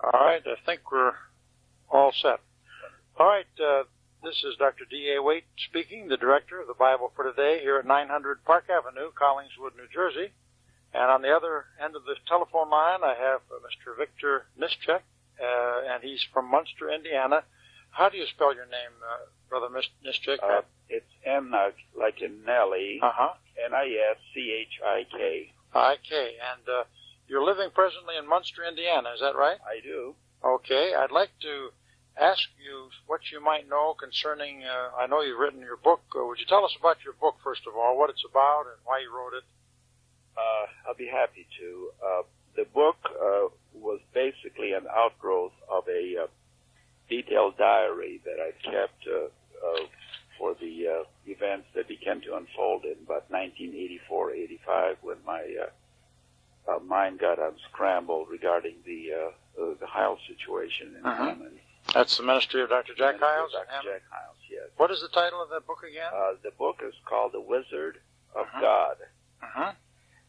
All right, I think we're all set. All right, this is Dr. D.A. Waite speaking, the director of the Bible for Today here at 900 Park Avenue, Collingswood, New Jersey. And on the other end of the telephone line, I have Mr. Victor Nischik, and he's from Munster, Indiana. How do you spell your name, Brother Nischik? It's M like in Nelly, Nischik. I-K, and you're living presently in Munster, Indiana, is that right? I do. Okay, I'd like to ask you what you might know concerning, I know you've written your book. Would you tell us about your book, first of all, what it's about and why you wrote it? I'll be happy to. The book was basically an outgrowth of a detailed diary that I kept for the events that began to unfold in about 1984-85 when my mind got unscrambled regarding the Hyles situation in Hammond. That's the ministry of Dr. Jack Hyles? Dr. Jack Hyles, yes. What is the title of that book again? The book is called The Wizard of God.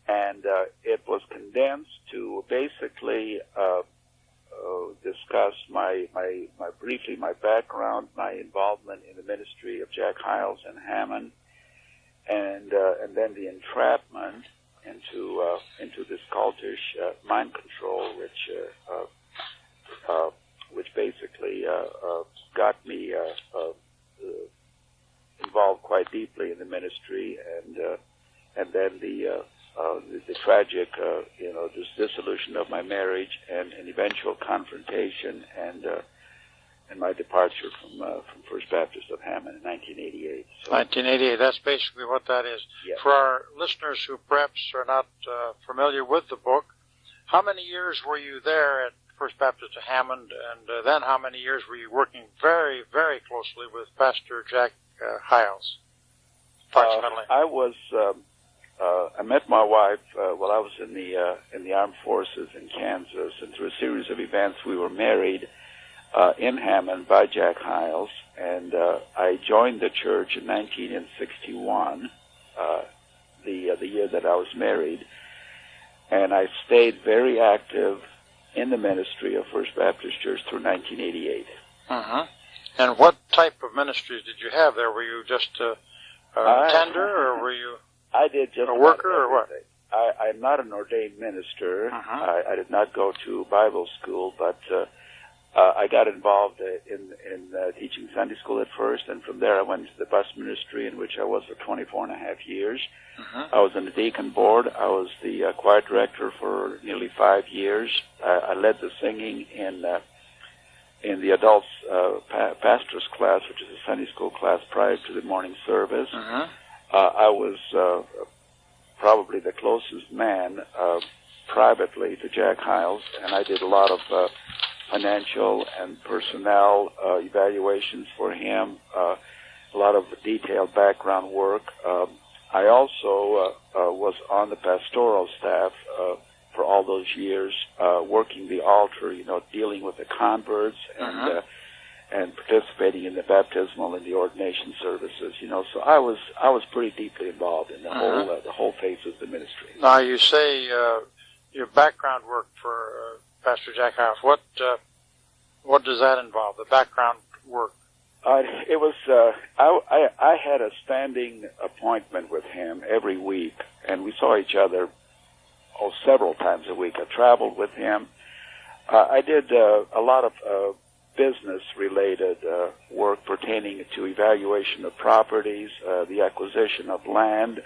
And it was condensed to basically discuss briefly my background, my involvement in the ministry of Jack Hyles and Hammond, and then the entrapment into this cultish mind control, which basically got me involved quite deeply in the ministry, and then the tragic, this dissolution of my marriage and an eventual confrontation and my departure from First Baptist of Hammond in 1988. So, 1988, that's basically what that is. Yes. For our listeners who perhaps are not familiar with the book, how many years were you there at First Baptist of Hammond, and then how many years were you working very, very closely with Pastor Jack Hyles, approximately? I met my wife while I was in the armed forces in Kansas, and through a series of events, we were married in Hammond by Jack Hyles, and I joined the church in 1961, the year that I was married, and I stayed very active in the ministry of First Baptist Church through 1988. And what type of ministries did you have there? Were you just a tender, or were you? I did just a worker, or what? I'm not an ordained minister. I did not go to Bible school, but I got involved in teaching Sunday school at first, and from there I went to the bus ministry, in which I was for 24 and a half years. I was on the deacon board. I was the choir director for nearly 5 years. I led the singing in the adults pastor's class, which is a Sunday school class prior to the morning service. I was probably the closest man privately to Jack Hyles, and I did a lot of financial and personnel evaluations for him, a lot of detailed background work. I also was on the pastoral staff for all those years, working the altar, dealing with the converts and participating in the baptismal and the ordination services, So I was pretty deeply involved in the whole phase of the ministry. Now you say your background work for Pastor Jack Hyles. What does that involve? The background work. It was I had a standing appointment with him every week, and we saw each other several times a week. I traveled with him. I did a lot of business-related work pertaining to evaluation of properties, the acquisition of land,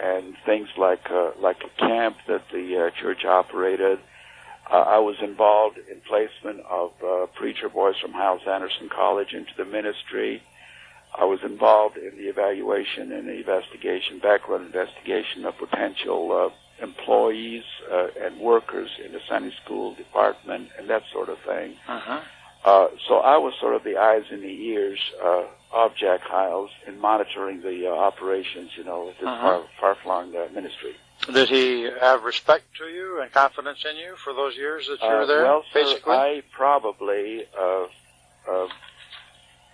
and things like a camp that the church operated. I was involved in placement of preacher boys from Hyles Anderson College into the ministry. I was involved in the evaluation and background investigation of potential employees and workers in the Sunday school department and that sort of thing. So I was sort of the eyes and the ears of Jack Hyles in monitoring the operations, of this far-flung ministry. Did he have respect to you and confidence in you for those years that you were there? Well, sir, basically? I probably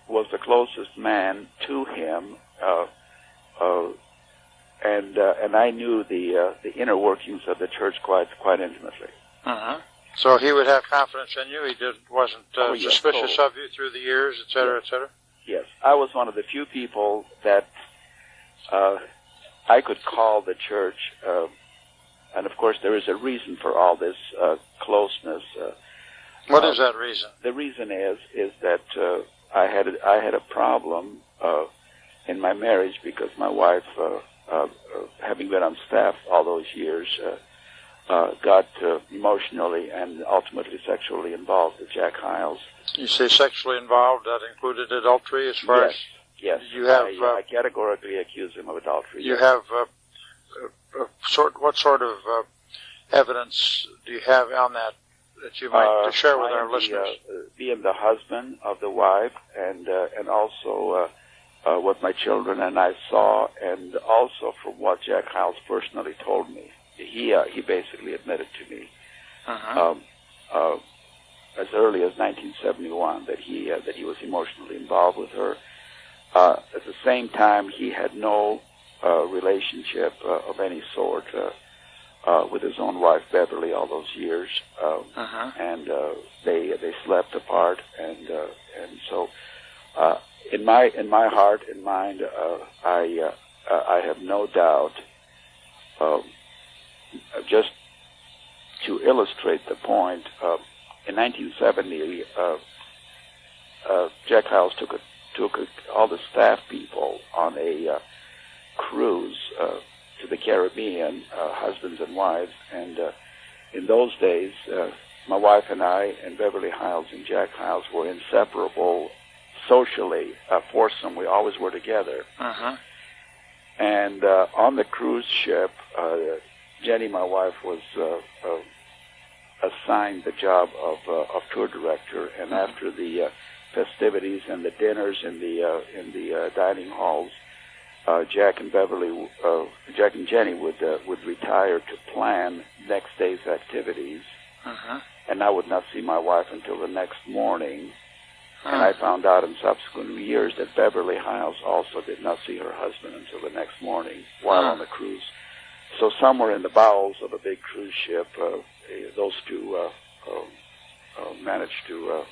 was the closest man to him, and I knew the inner workings of the church quite intimately. So he would have confidence in you. He wasn't suspicious Oh. of you through the years, et cetera, et cetera. Yes, I was one of the few people that I could call the church, and of course there is a reason for all this closeness. What is that reason? The reason is that I had a problem in my marriage because my wife, having been on staff all those years, got emotionally and ultimately sexually involved with Jack Hyles. You say sexually involved, that included adultery as far as... Yes, you have, I categorically accuse him of adultery. You have, what sort of evidence do you have on that you might share with our listeners? Being the husband of the wife, and also what my children and I saw, and also from what Jack Hyles personally told me. He basically admitted to me as early as 1971 that he was emotionally involved with her. At the same time, he had no relationship of any sort with his own wife Beverly all those years, and they slept apart, and so in my heart and mind, I have no doubt. Just to illustrate the point, in 1970, Jack Hyles took all the staff people on a cruise to the Caribbean, husbands and wives, and in those days, my wife and I and Beverly Hyles and Jack Hyles were inseparable socially, foursome. We always were together. And on the cruise ship, Jenny, my wife, was assigned the job of tour director, and after the festivities and the dinners in the dining halls, Jack and Jenny would retire to plan next day's activities, and I would not see my wife until the next morning. And I found out in subsequent years that Beverly Hyles also did not see her husband until the next morning while on the cruise. So somewhere in the bowels of a big cruise ship, those two managed to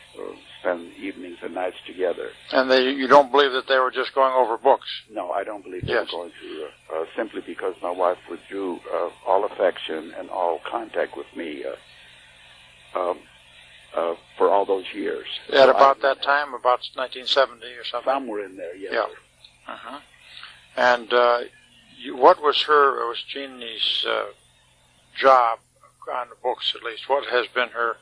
spend evenings and nights together. And you don't believe that they were just going over books? No, I don't believe they were going to, simply because my wife withdrew all affection and all contact with me for all those years. At about that time, about 1970 or something? Somewhere in there, yes. Yeah. And what was Jeannie's job on the books, at least? What has been her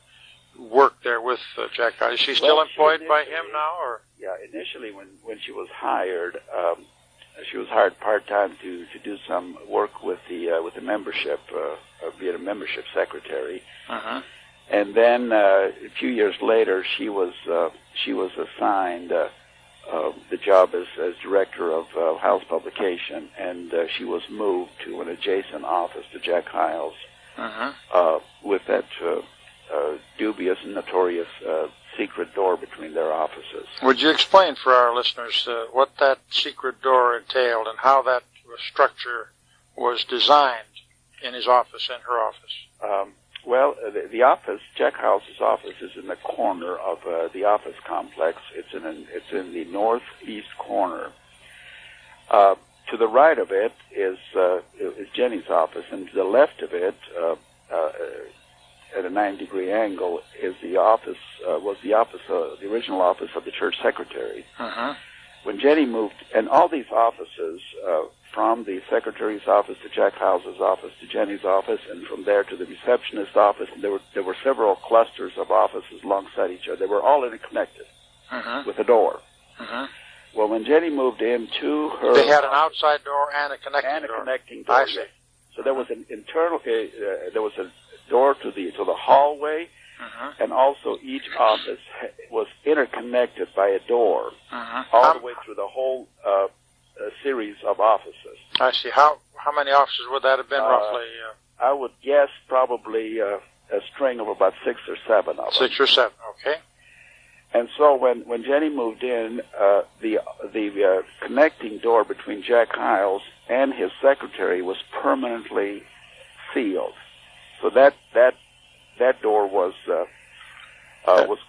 work there with Jack Hyles? Is she still employed by him now? Or? Yeah, initially when she was hired part-time to do some work with the membership, being a membership secretary. And then a few years later, she was assigned the job as director of Hyles Publication, and she was moved to an adjacent office to Jack Hyles with that dubious and notorious secret door between their offices. Would you explain for our listeners what that secret door entailed and how that structure was designed in his office and her office? Well, the office, Jack Hyles' office, is in the corner of the office complex. It's in the northeast corner. To the right of it is Jenny's office, and to the left of it, at a 90-degree angle, is the original office of the church secretary. When Jenny moved, and all these offices, from the secretary's office to Jack Hyles' office to Jenny's office, and from there to the receptionist's office, and there were several clusters of offices alongside each other. They were all interconnected with a door. Well, when Jenny moved into her... They had an outside door and a connecting door. Connecting door. I see. So there was an internal... there was a door to the hallway, and also each office was interconnected by a door all the way through the whole series of offices. I see. How many offices would that have been, roughly? I would guess probably a string of about 6 or 7 of them. 6 or 7, okay. And so when Jenny moved in, the connecting door between Jack Hyles and his secretary was permanently sealed. So that that door was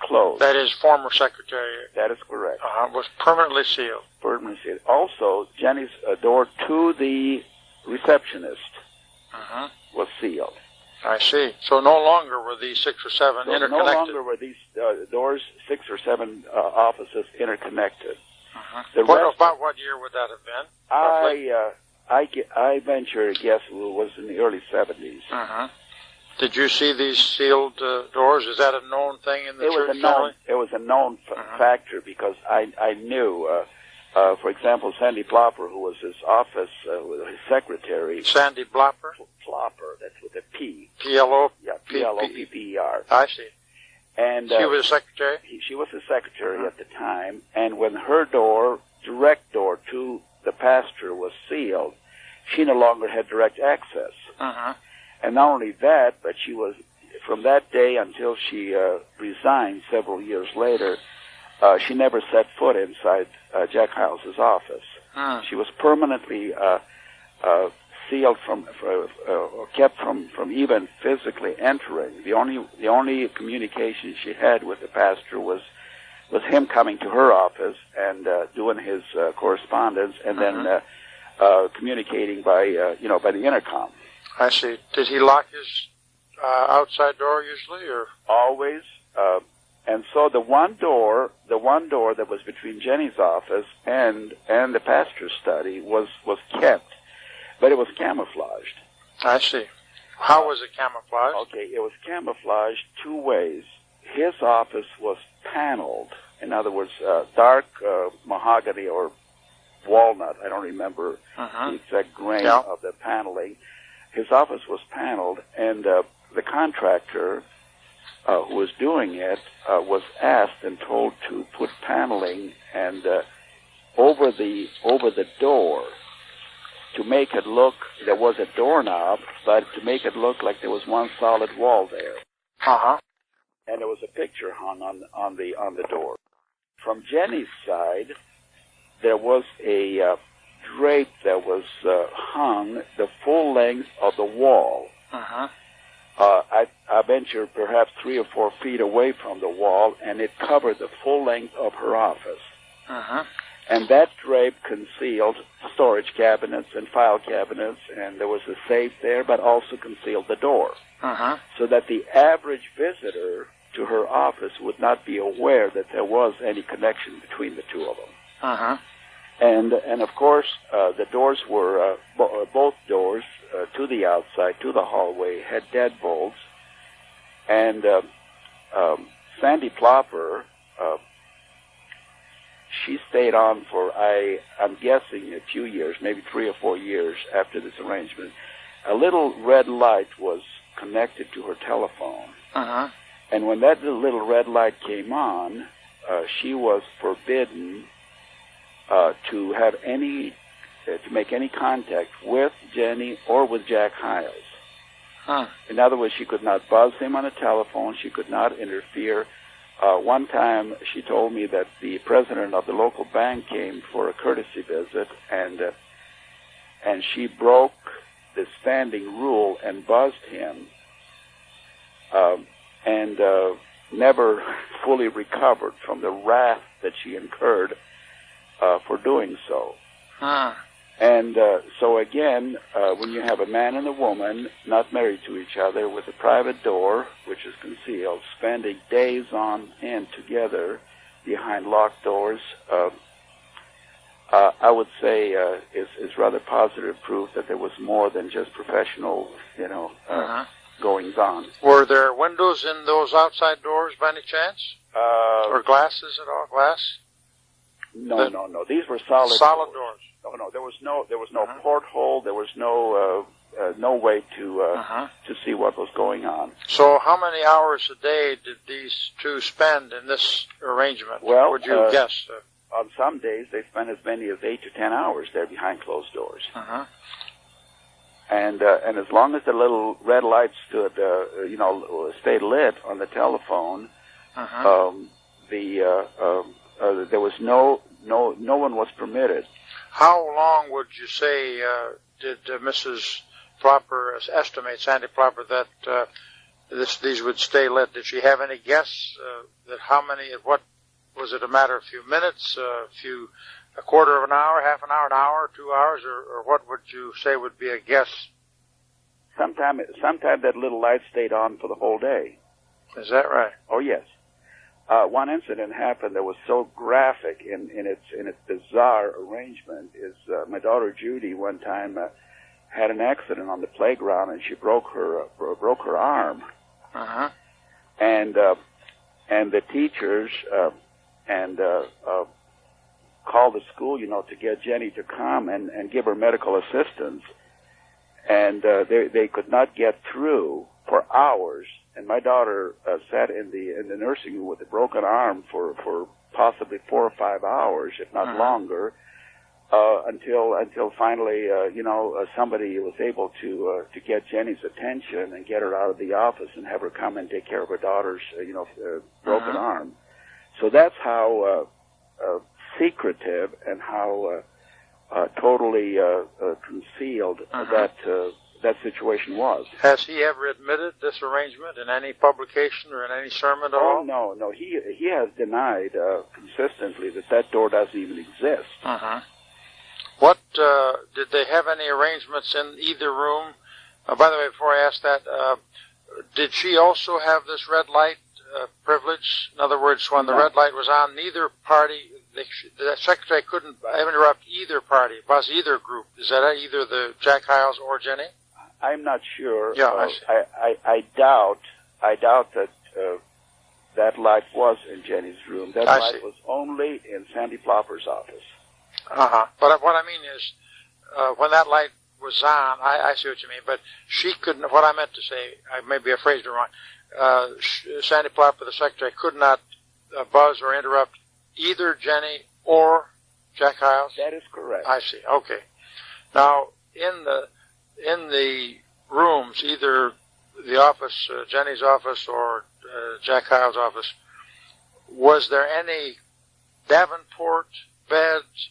closed. That is former secretary. That is correct. Was permanently sealed. Permanently sealed. Also, Jenny's door to the receptionist was sealed. I see. So no longer were these 6 or 7 interconnected. No longer were these doors, 6 or 7 offices interconnected. About what year would that have been? I venture to guess it was in the early 70s. Did you see these sealed doors? Is that a known thing in the church? It was a known factor because I knew, for example, Sandy Plopper, who was his office, his secretary. Sandy Plopper? Plopper, that's with a P. P-L-O? Yeah, P-L-O-P-P-E-R. I see. And she was a secretary? She was a secretary at the time, and when her door, direct door to the pastor, was sealed, she no longer had direct access. And not only that, but she was, from that day until she resigned several years later, she never set foot inside Jack Hyles' office. She was permanently sealed or kept from even physically entering. The only communication she had with the pastor was him coming to her office and doing his correspondence, and then communicating by the intercom. I see. Did he lock his outside door usually, or always? And so the one door that was between Jenny's office and the pastor's study was kept, but it was camouflaged. I see. How was it camouflaged? Okay, it was camouflaged 2 ways. His office was paneled. In other words, dark mahogany or walnut. I don't remember the exact grain of the paneling. His office was paneled, and the contractor who was doing it was asked and told to put paneling and over the door to make it look, there was a doorknob, but to make it look like there was one solid wall there. And there was a picture hung on the door. From Jenny's side, there was a drape that was hung the full length of the wall. I venture perhaps 3 or 4 feet away from the wall, and it covered the full length of her office. And that drape concealed storage cabinets and file cabinets, and there was a safe there, but also concealed the door. So that the average visitor to her office would not be aware that there was any connection between the two of them. And of course, the doors were, both doors to the outside, to the hallway, had deadbolts. And Sandy Plopper, she stayed on for, I'm guessing, a few years, maybe 3 or 4 years after this arrangement. A little red light was connected to her telephone. And when that little red light came on, she was forbidden to have to make any contact with Jenny or with Jack Hyles. In other words, she could not buzz him on a telephone. She could not interfere. One time, she told me that the president of the local bank came for a courtesy visit, and she broke the standing rule and buzzed him, and never fully recovered from the wrath that she incurred for doing so. And so again, when you have a man and a woman not married to each other with a private door, which is concealed, spending days on end together behind locked doors, I would say is rather positive proof that there was more than just professional, goings on. Were there windows in those outside doors by any chance? Or glasses at all? Glass? No. These were solid doors. No. There was no porthole. There was no way to see what was going on. So, how many hours a day did these two spend in this arrangement? Well, would you guess? On some days, they spent as many as 8 to 10 hours there behind closed doors. And as long as the little red light stood, stayed lit on the telephone, there was no one was permitted. How long would you say did Mrs. Plopper estimate, Sandy Plopper, that these would stay lit. Did she have any guess that how many? What was it? A matter of a few minutes, a quarter of an hour, half an hour, 2 hours, or what would you say would be a guess? Sometime that little light stayed on for the whole day. Is that right? Oh yes. One incident happened that was so graphic in its bizarre arrangement. Is my daughter Judy one time had an accident on the playground and she broke her arm. Uh-huh. And the teachers called the school, to get Jenny to come and give her medical assistance. And they could not get through for hours. And my daughter sat in the nursing room with a broken arm for possibly 4 or 5 hours, if not longer, until finally, somebody was able to get Jenny's attention and get her out of the office and have her come and take care of her daughter's, broken arm. So that's how secretive and how totally concealed that situation was. Has he ever admitted this arrangement in any publication or in any sermon at all? Oh, no. He has denied consistently that door doesn't even exist. Uh-huh. What, did they have any arrangements in either room? By the way, before I ask that, did she also have this red light privilege? In other words, when the red light was on, neither party, the secretary couldn't interrupt either party, buzz either group. Is that either the Jack Hyles or Jenny? I'm not sure. Yeah, I doubt that that light was in Jenny's room. That light was only in Sandy Plopper's office. Uh-huh. But what I mean is, when that light was on, I see what you mean, but she couldn't, what I meant to say, maybe I phrased it wrong, Sandy Plopper, the secretary, could not buzz or interrupt either Jenny or Jack Hyles? That is correct. I see. Okay. Now, in the rooms, either the office, Jenny's office, or Jack Hyles' office, was there any Davenport beds,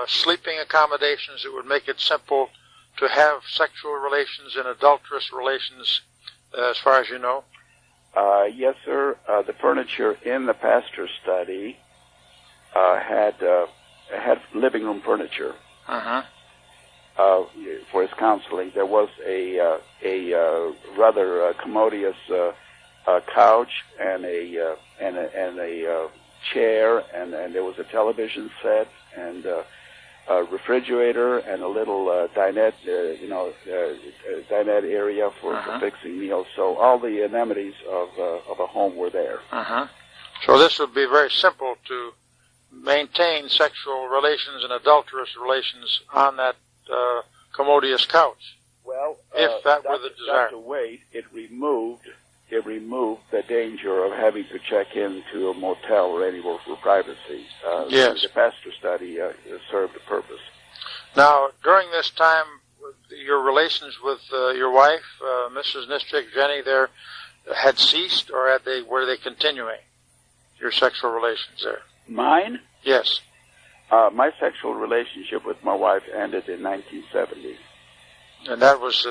sleeping accommodations that would make it simple to have sexual relations and adulterous relations, as far as you know? Yes, sir. The furniture in the pastor's study had living room furniture. Uh-huh. For his counseling. There was a rather commodious couch and a chair, and there was a television set and a refrigerator and a little dinette, dinette area for fixing meals. So all the amenities of a home were there. Uh-huh. So this would be very simple to maintain sexual relations and adulterous relations on that commodious couch. Well, if that were the desire. Dr. Wade, it removed the danger of having to check into a motel or anywhere for privacy. Yes. The pastor study served a purpose. Now, during this time, your relations with your wife, Mrs. Nischik, Jenny, there had ceased, or were they continuing? Your sexual relations there? Mine? Yes. My sexual relationship with my wife ended in 1970. And that was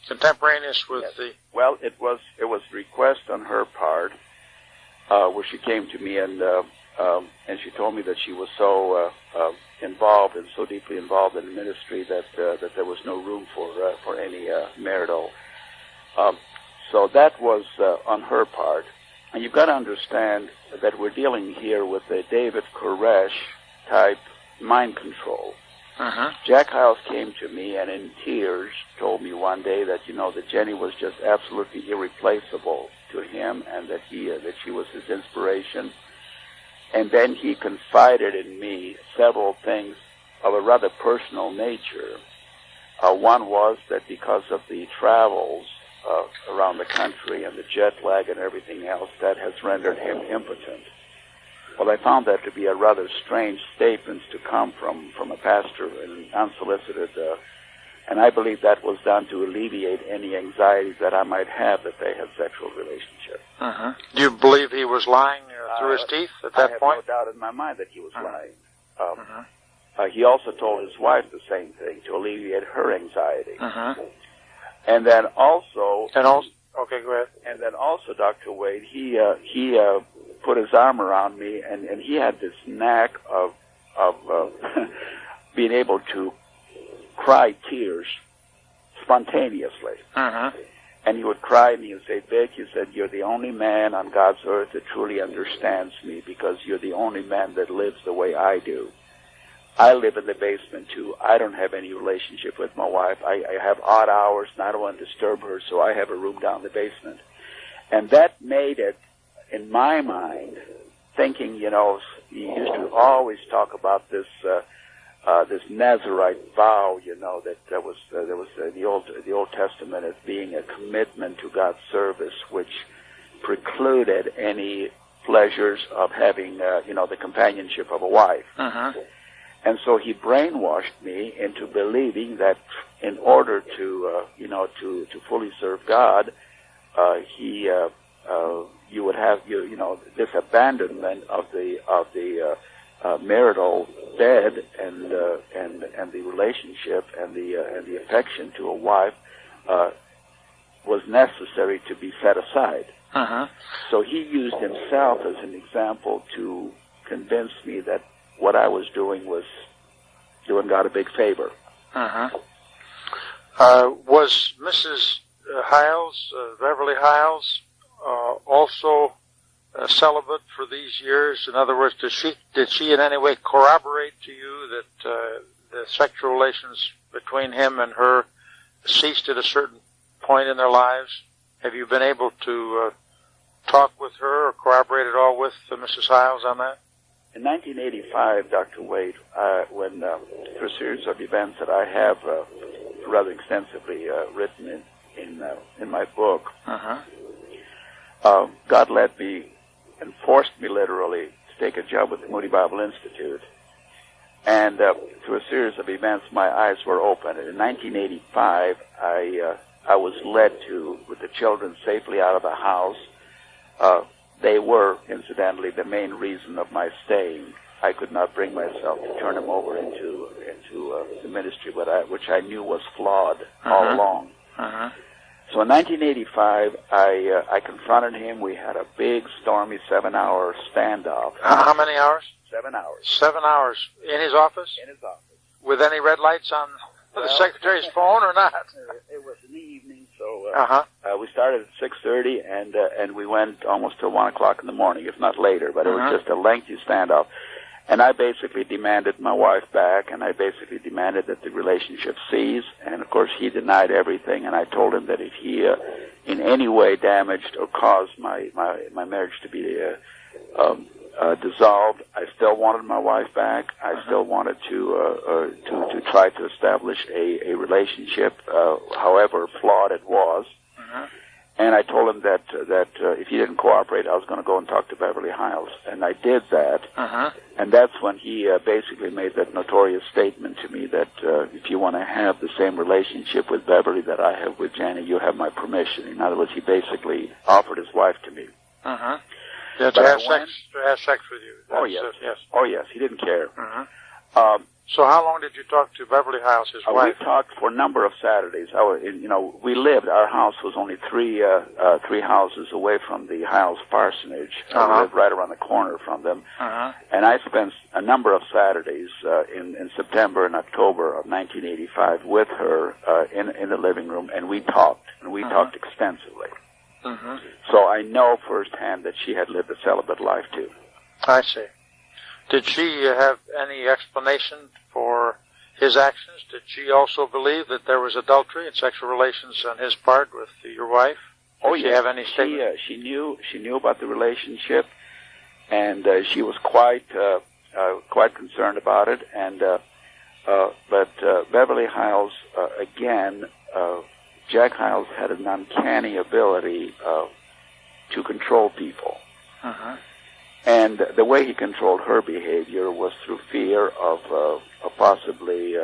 contemporaneous with the... Well, it was request on her part, where she came to me and she told me that she was so involved and so deeply involved in the ministry that there was no room for any marital. So that was on her part. And you've got to understand that we're dealing here with a David Koresh type mind control. Uh-huh. Jack Hyles came to me and in tears told me one day that that Jenny was just absolutely irreplaceable to him, and that she was his inspiration. And then he confided in me several things of a rather personal nature. One was that because of the travels around the country and the jet lag and everything else, that has rendered him impotent. Well, I found that to be a rather strange statement to come from a pastor and unsolicited, and I believe that was done to alleviate any anxieties that I might have that they had sexual relationship. Uh-huh. Do you believe he was lying through his teeth at that point? I have no doubt in my mind that he was lying. He also told his wife the same thing to alleviate her anxiety. And then also... Okay, go ahead. And then also, Dr. Wade, he put his arm around me, and he had this knack of being able to cry tears spontaneously. Uh-huh. And he would cry, and he would say, Vic, he said, you're the only man on God's earth that truly understands me, because you're the only man that lives the way I do. I live in the basement, too. I don't have any relationship with my wife. I have odd hours, and I don't want to disturb her, so I have a room down the basement. And that made it, in my mind, thinking, you know, he used to always talk about this this Nazarite vow, you know, that there was the Old Testament as being a commitment to God's service, which precluded any pleasures of having, you know, the companionship of a wife. Uh-huh. And so he brainwashed me into believing that in order to, you know, to fully serve God, you would have, you know, this abandonment of the marital bed and the relationship and the affection to a wife was necessary to be set aside. Uh-huh. So he used himself as an example to convince me that what I was doing was doing God a big favor. Uh-huh. Was Mrs. Hyles, Beverly Hyles, also celibate for these years? In other words, did she in any way corroborate to you that the sexual relations between him and her ceased at a certain point in their lives? Have you been able to talk with her or corroborate at all with Mrs. Hyles on that? In 1985, Dr. Wade, when through a series of events that I have rather extensively written in my book, uh-huh. God led me and forced me literally to take a job with the Moody Bible Institute. And through a series of events, my eyes were open. And in 1985, I was led to, with the children safely out of the house. They were, incidentally, the main reason of my staying. I could not bring myself to turn them over into the ministry, which I knew was flawed all along. Uh-huh. So in 1985, I confronted him. We had a big, stormy 7-hour standoff. How many hours? 7 hours. 7 hours. In his office? In his office. With any red lights on the secretary's phone or not? It was in the evening, so we started at 6:30, and we went almost till 1 o'clock in the morning, if not later. But it was just a lengthy standoff. And I basically demanded my wife back, and I basically demanded that the relationship cease. And, of course, he denied everything, and I told him that if he in any way damaged or caused my marriage to be dissolved, I still wanted my wife back. I still wanted to try to establish a relationship, however flawed it was. And I told him that if he didn't cooperate, I was going to go and talk to Beverly Hyles. And I did that. And that's when he basically made that notorious statement to me that if you want to have the same relationship with Beverly that I have with Jenny, you have my permission. In other words, he basically offered his wife to me. Yeah, to have sex with you. Oh, yes. Yes. Oh, yes. He didn't care. So how long did you talk to Beverly Hyles, his wife? We talked for a number of Saturdays. Our house was only three houses away from the Hyles parsonage. We lived right around the corner from them. And I spent a number of Saturdays in September and October of 1985 with her in the living room, and we talked, talked extensively. So I know firsthand that she had lived a celibate life, too. I see. Did she have any explanation for his actions? Did she also believe that there was adultery and sexual relations on his part with your wife? Did she have any statement? She knew about the relationship, and she was quite concerned about it. And but Beverly Hyles, again, Jack Hyles had an uncanny ability to control people. And the way he controlled her behavior was through fear of possibly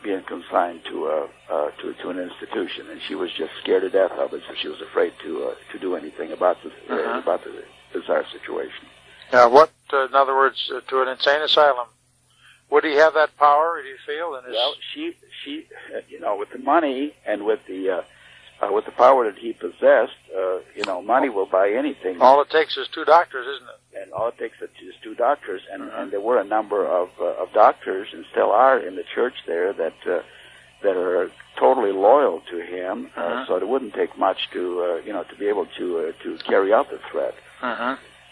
being consigned to an institution, and she was just scared to death of it, so she was afraid to do anything about the bizarre situation. Yeah, in other words, to an insane asylum? Would he have that power? Do you feel? Well, she, with the money and with the with the power that he possessed, money will buy anything. All it takes is 2 doctors, isn't it? And all it takes is 2 doctors, and there were a number of doctors, and still are in the church there, that are totally loyal to him. So it wouldn't take much to be able to carry out the threat.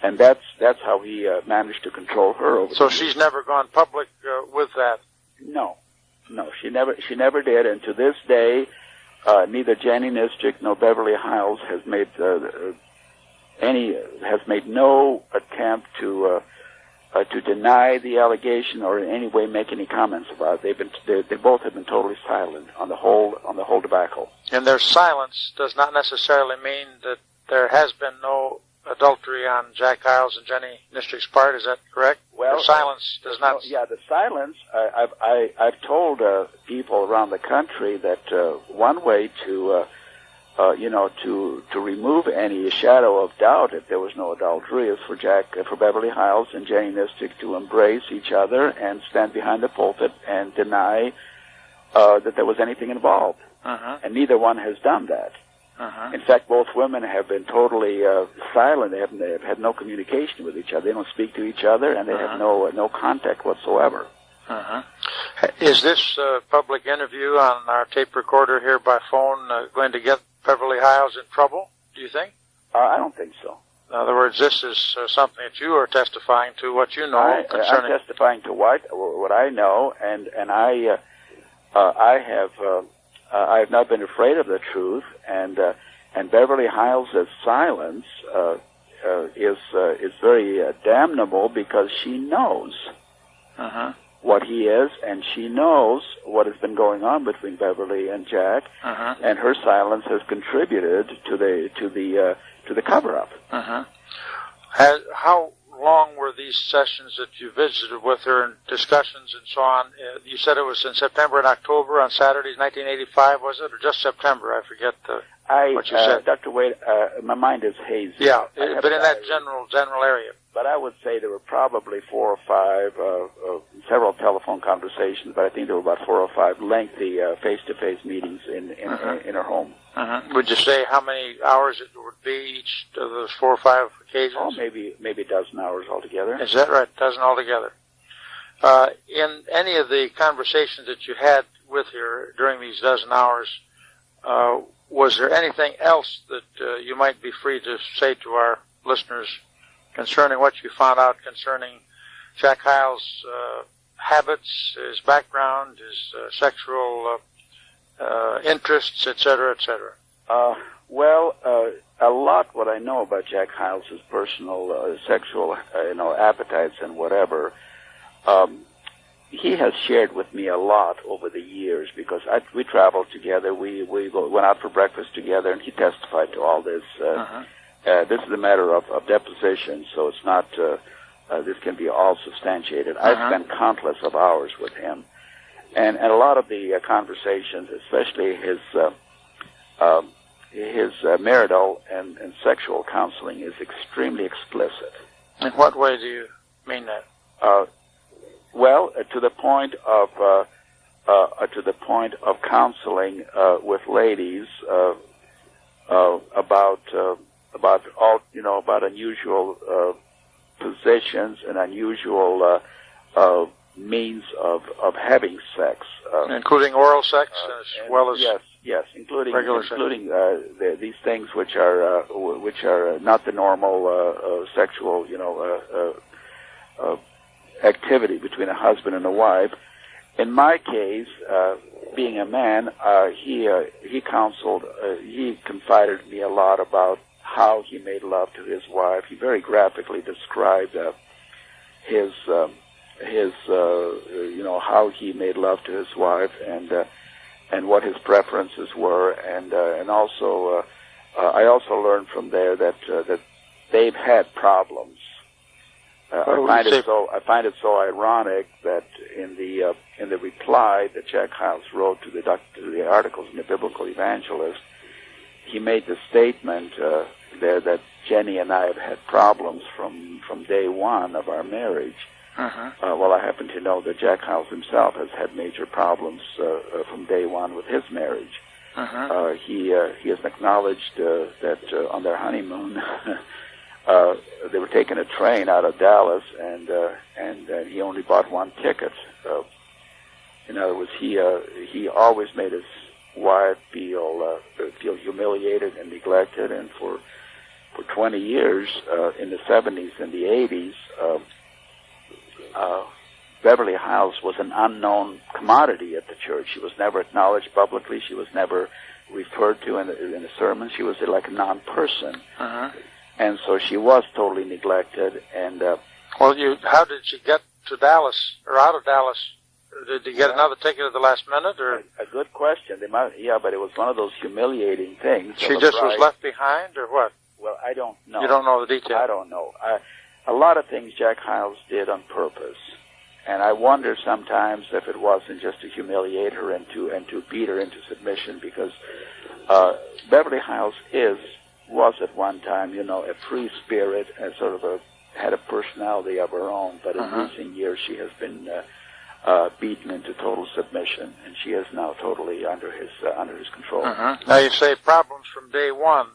And that's how he managed to control her over. So she's never gone public with that. No, she never did, and to this day, neither Jenny Nischik nor Beverly Hyles has made no attempt to deny the allegation or in any way make any comments about it. They both have been totally silent on the whole debacle. And their silence does not necessarily mean that there has been no adultery on Jack Hyles and Jenny Nischik's part. Is that correct? Well, the silence does not. Yeah, the silence. I've told people around the country that one way to remove any shadow of doubt if there was no adultery is for Beverly Hyles and Jenny Nischik to embrace each other and stand behind the pulpit and deny that there was anything involved. And neither one has done that. In fact, both women have been totally silent. They have had no communication with each other. They don't speak to each other, and they have no contact whatsoever. Is this public interview on our tape recorder here by phone going to get Beverly Hyles in trouble, do you think? I don't think so. In other words, this is something that you are testifying to, what you know concerning... I'm testifying to what I know, and I have not been afraid of the truth, and Beverly Hyles' silence is very damnable because she knows what he is, and she knows what has been going on between Beverly and Jack, and her silence has contributed to the cover-up. How long were these sessions that you visited with her and discussions and so on? You said it was in September and October on Saturdays, 1985, was it, or just September? I forget what you said. Dr. Wade, my mind is hazy. Yeah, but in that general area. But I would say there were probably 4 or 5, several telephone conversations, but I think there were about 4 or 5 lengthy face-to-face meetings in her home. Would you say how many hours it would be each of those 4 or 5 occasions? Oh, maybe a dozen hours altogether. Is that right? A dozen altogether. In any of the conversations that you had with her during these dozen hours, was there anything else that you might be free to say to our listeners concerning what you found out concerning Jack Hyles' habits, his background, his sexual interests, etc., etc.? Well, a lot what I know about Jack Hyles' personal sexual appetites and whatever, he has shared with me a lot over the years because we traveled together. We went out for breakfast together, and he testified to all this. This is a matter of deposition, so it's not. This can be all substantiated. I spent countless of hours with him, and a lot of the conversations, especially his marital and sexual counseling, is extremely explicit. In what way do you mean that? Well, to the point of counseling with ladies about unusual positions and unusual means of having sex, including oral sex as well as yes, including regular sex. These things which are not the normal sexual activity between a husband and a wife. In my case, being a man, he counseled, he confided to me a lot about how he made love to his wife. He very graphically described how he made love to his wife and what his preferences were, and also I also learned from there that they've had problems. I find it so ironic that in the reply that Jack Hyles wrote to the articles in the Biblical Evangelist, he made the statement there that Jenny and I have had problems from day one of our marriage. Well, I happen to know that Jack Hyles himself has had major problems from day one with his marriage. He has acknowledged that on their honeymoon they were taking a train out of Dallas, and he only bought one ticket. In other words, he always made his wife feel humiliated and neglected, and for 20 years in the 70s and the 80s, Beverly Hyles was an unknown commodity at the church. She was never acknowledged publicly. She was never referred to in the sermon. She was like a non-person, and so she was totally neglected. And how did she get to Dallas or out of Dallas? Did you get another ticket at the last minute, or a good question? But it was one of those humiliating things. She just was left behind, or what? Well, I don't know. You don't know the details? I don't know. A lot of things Jack Hyles did on purpose, and I wonder sometimes if it wasn't just to humiliate her and to beat her into submission, because Beverly Hyles was at one time, a free spirit and sort of had a personality of her own, but in recent years she has been beaten into total submission, and she is now totally under his control. Now you say problems from day one.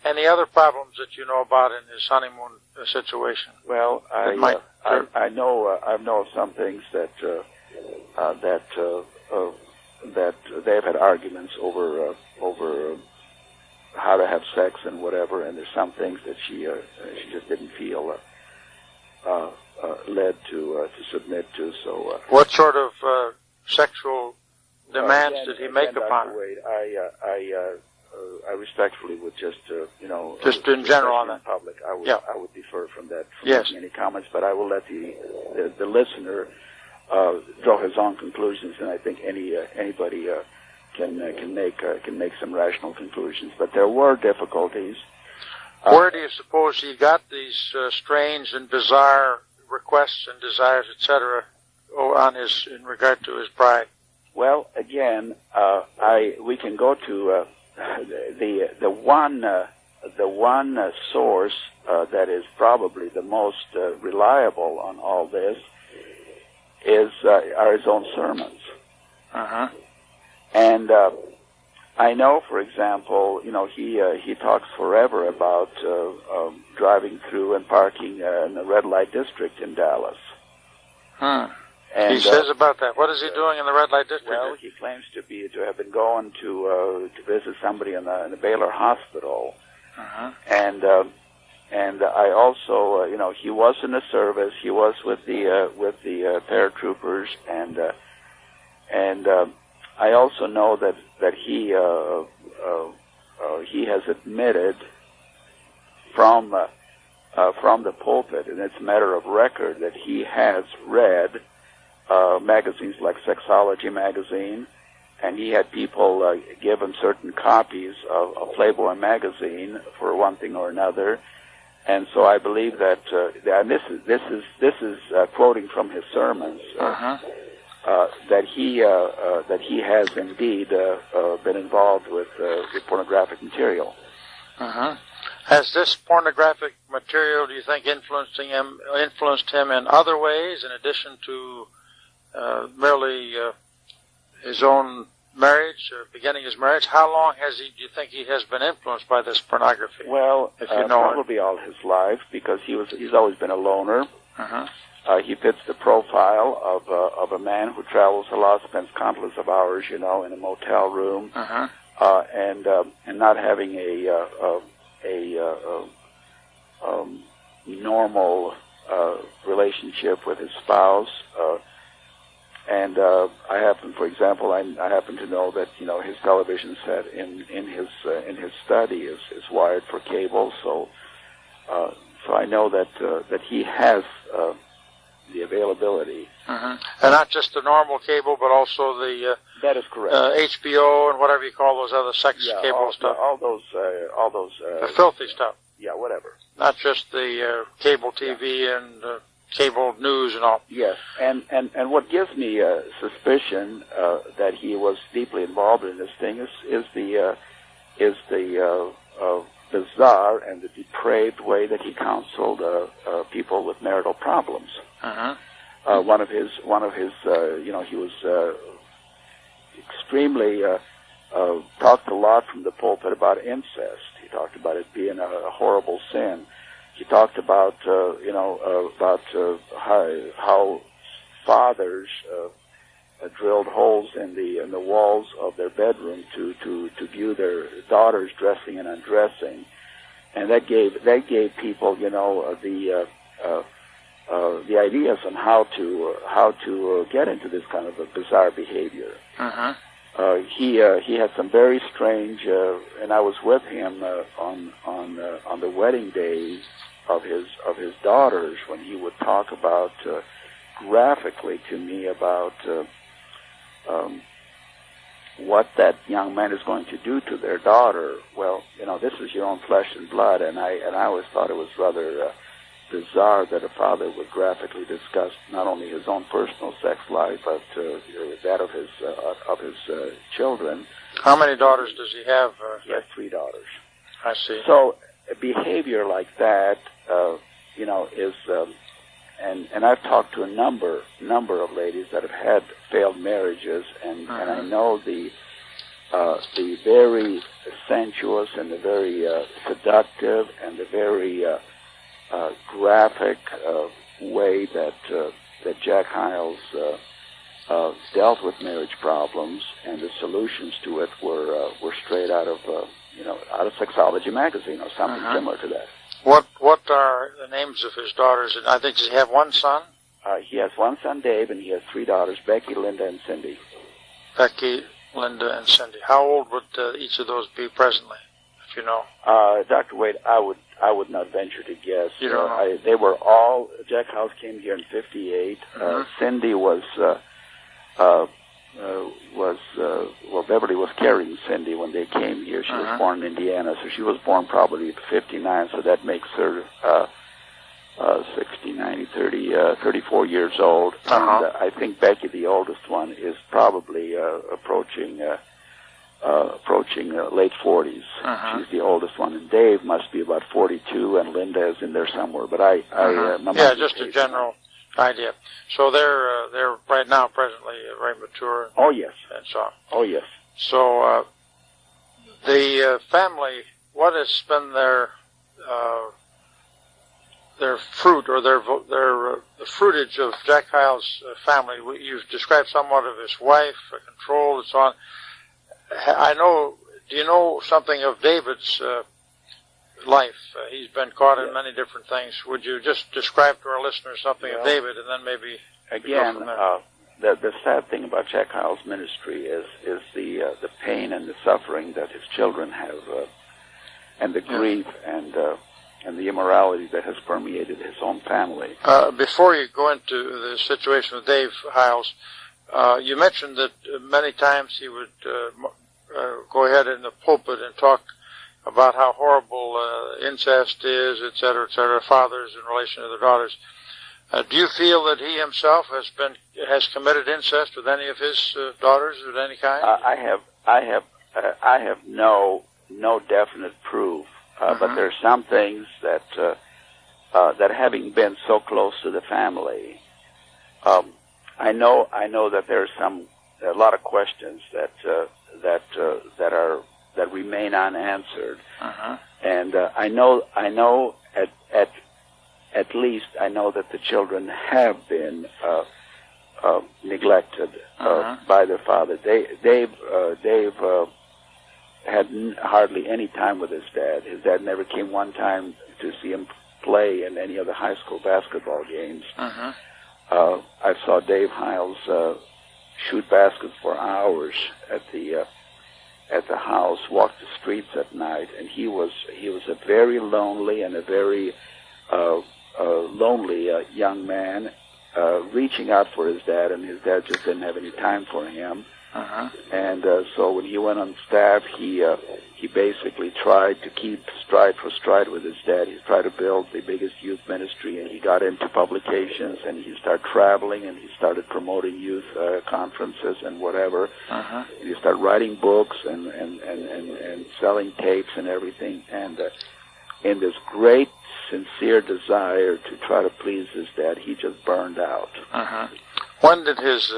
Any other problems that you know about in his honeymoon situation? Well, I know of some things that they've had arguments over how to have sex and whatever, and there's some things that she just didn't feel led to submit to. So, what sort of sexual demands did he make upon her? Wade, I respectfully would just just in general on that public, I would defer from that from making any comments, but I will let the listener draw his own conclusions, and I think anybody can make some rational conclusions. But there were difficulties. Where do you suppose he got these strange and bizarre requests and desires, etc., in regard to his bride? Well, again, we can go to the one source that is probably the most reliable on all this are his own sermons. And I know, for example, he talks forever about driving through and parking in the red light district in Dallas. And, he says about that. What is he doing in the red light district? Well, he claims to have been going to visit somebody in the Baylor Hospital, and I also, he was in the service. He was with the paratroopers, and I also know that he has admitted from the pulpit, and it's a matter of record, that he has read magazines like Sexology magazine, and he had people give him certain copies of Playboy magazine for one thing or another. And so I believe that, and this is quoting from his sermons, that he has indeed been involved with pornographic material. Has this pornographic material, do you think, influenced him in other ways, in addition to merely his own marriage, or beginning his marriage? How long do you think he has been influenced by this pornography? Well, probably all his life, because he's always been a loner. He fits the profile of a man who travels a lot, spends countless of hours, in a motel room, and not having a normal relationship with his spouse. And I happen to know that his television set in his study is wired for cable. So I know that he has the availability, and not just the normal cable, but also the that is correct. HBO and whatever you call those other sex cable stuff. All those the filthy stuff. Yeah, whatever. Not just the cable TV and cable news and all. Yes, and what gives me suspicion that he was deeply involved in this thing is the bizarre and the depraved way that he counseled people with marital problems. One of his he was extremely talked a lot from the pulpit about incest. He talked about it being a horrible sin. He talked about how fathers drilled holes in the walls of their bedroom to view their daughters dressing and undressing, and that gave people the ideas on how to get into this kind of a bizarre behavior. Uh-huh. He had some very strange, and I was with him on the wedding days of his daughters, when he would talk about graphically to me about what that young man is going to do to their daughter. Well, this is your own flesh and blood, and I always thought it was rather bizarre that a father would graphically discuss not only his own personal sex life, but that of his children. How many daughters does he have? He has 3 daughters. I see. So a behavior like that, is, and I've talked to a number of ladies that have had failed marriages, and I know the very sensuous and the very seductive and the very graphic way that Jack Hyles dealt with marriage problems, and the solutions to it were straight out of Sexology magazine or something similar to that. What are the names of his daughters? I think, does he have one son? He has one son, Dave, and he has 3 daughters, Becky, Linda, and Cindy. Becky, Linda, and Cindy. How old would each of those be presently, if you know? Dr. Wade, I would not venture to guess. You don't know? They were all. Jack Hyles came here in '58. Cindy was Beverly was carrying Cindy when they came here. She was born in Indiana, so she was born probably 59. So that makes her 60, 90, 30, 34 years old. And I think Becky, the oldest one, is probably approaching late 40s. She's the oldest one, and Dave must be about 42, and Linda is in there somewhere. But just a general idea. So they're right now presently very mature. Oh yes. And so on. Oh yes. So the family, what has been their fruit, or the fruitage of Jack Hyles' family? You've described somewhat of his wife, control, and so on. Do you know something of David's life? He's been caught in many different things. Would you just describe to our listeners something of David, and then maybe again, the sad thing about Jack Hyles' ministry is the pain and the suffering that his children have, and the grief and the immorality that has permeated his own family. Before you go into the situation with Dave Hyles, you mentioned that many times he would go ahead in the pulpit and talk about how horrible incest is, et cetera, fathers in relation to their daughters. Do you feel that he himself has committed incest with any of his daughters of any kind? I have no definite proof, but there are some things that having been so close to the family, I know that there are a lot of questions that remain unanswered, and I know at least I know that the children have been neglected by their father. Dave had hardly any time with his dad. His dad never came one time to see him play in any of the high school basketball games. I saw Dave Hyles shoot baskets for hours at the house, walk the streets at night, and he was a very lonely and a very lonely young man, reaching out for his dad, and his dad just didn't have any time for him. And so when he went on staff, he basically tried to keep stride for stride with his dad. He tried to build the biggest youth ministry, and he got into publications, and he started traveling, and he started promoting youth conferences and whatever. And he started writing books and selling tapes and everything. And in this great, sincere desire to try to please his dad, he just burned out. When did his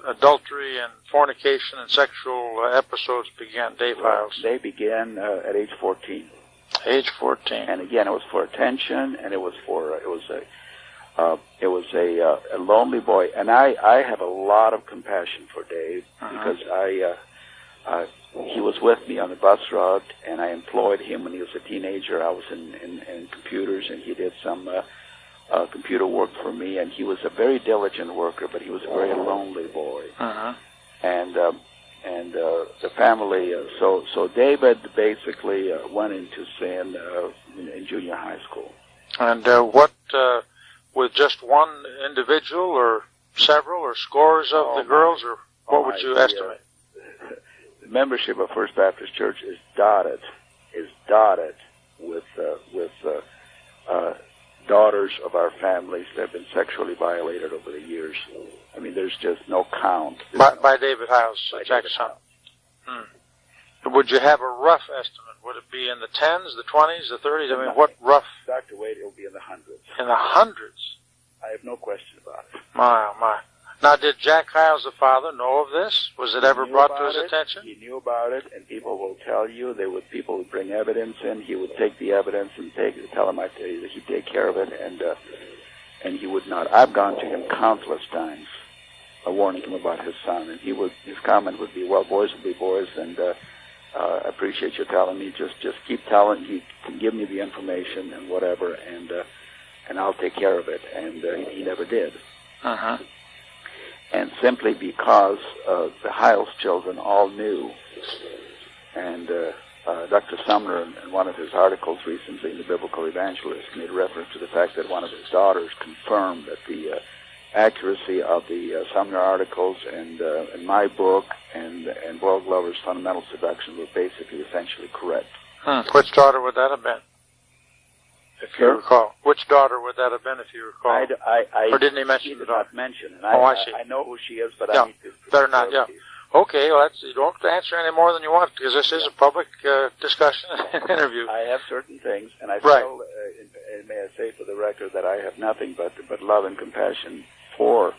adultery and fornication and sexual episodes begin, Dave Hyles? They began at age 14. Age 14. And again, it was for attention, and it was a lonely boy. And I have a lot of compassion for Dave because he was with me on the bus route, and I employed him when he was a teenager. I was in computers, and he did some computer work for me, and he was a very diligent worker, but he was a very lonely boy. And the family, so David basically went into sin in junior high school. And what, with just one individual or several or scores of the girls, or what would you estimate? The membership of First Baptist Church is dotted with daughters of our families that have been sexually violated over the years. I mean, there's just no count. By David Hyles, Jack's son. Would you have a rough estimate? Would it be in the 10s, the 20s, the 30s? I mean, what rough? Dr. Wade, it will be in the hundreds. In the hundreds? I have no question about it. My, oh my. Now, did Jack Hyles, the father, know of this? Was it ever brought to his attention? He knew about it, and people will tell you. People would bring evidence in. He would take the evidence and tell him that he'd take care of it, and he would not. I've gone to him countless times, warning him about his son, and his comment would be, "Well, boys will be boys, and I appreciate you telling me. Just keep telling. He can give me the information and whatever, and I'll take care of it." And he never did. And simply because the Hyles children all knew, and Dr. Sumner, in one of his articles recently in the Biblical Evangelist, made reference to the fact that one of his daughters confirmed that the accuracy of the Sumner articles and my book and Boyle Glover's Fundamental Seduction were basically essentially correct. Which daughter would that have been? If you recall. Which daughter would that have been, if you recall? Or didn't he mention the daughter? He did not mention. And I see. I know who she is, but I need to... Better not, yeah. Okay, well, you don't have to answer any more than you want, because this is a public discussion and interview. I have certain things, and I still, may I say for the record, that I have nothing but love and compassion for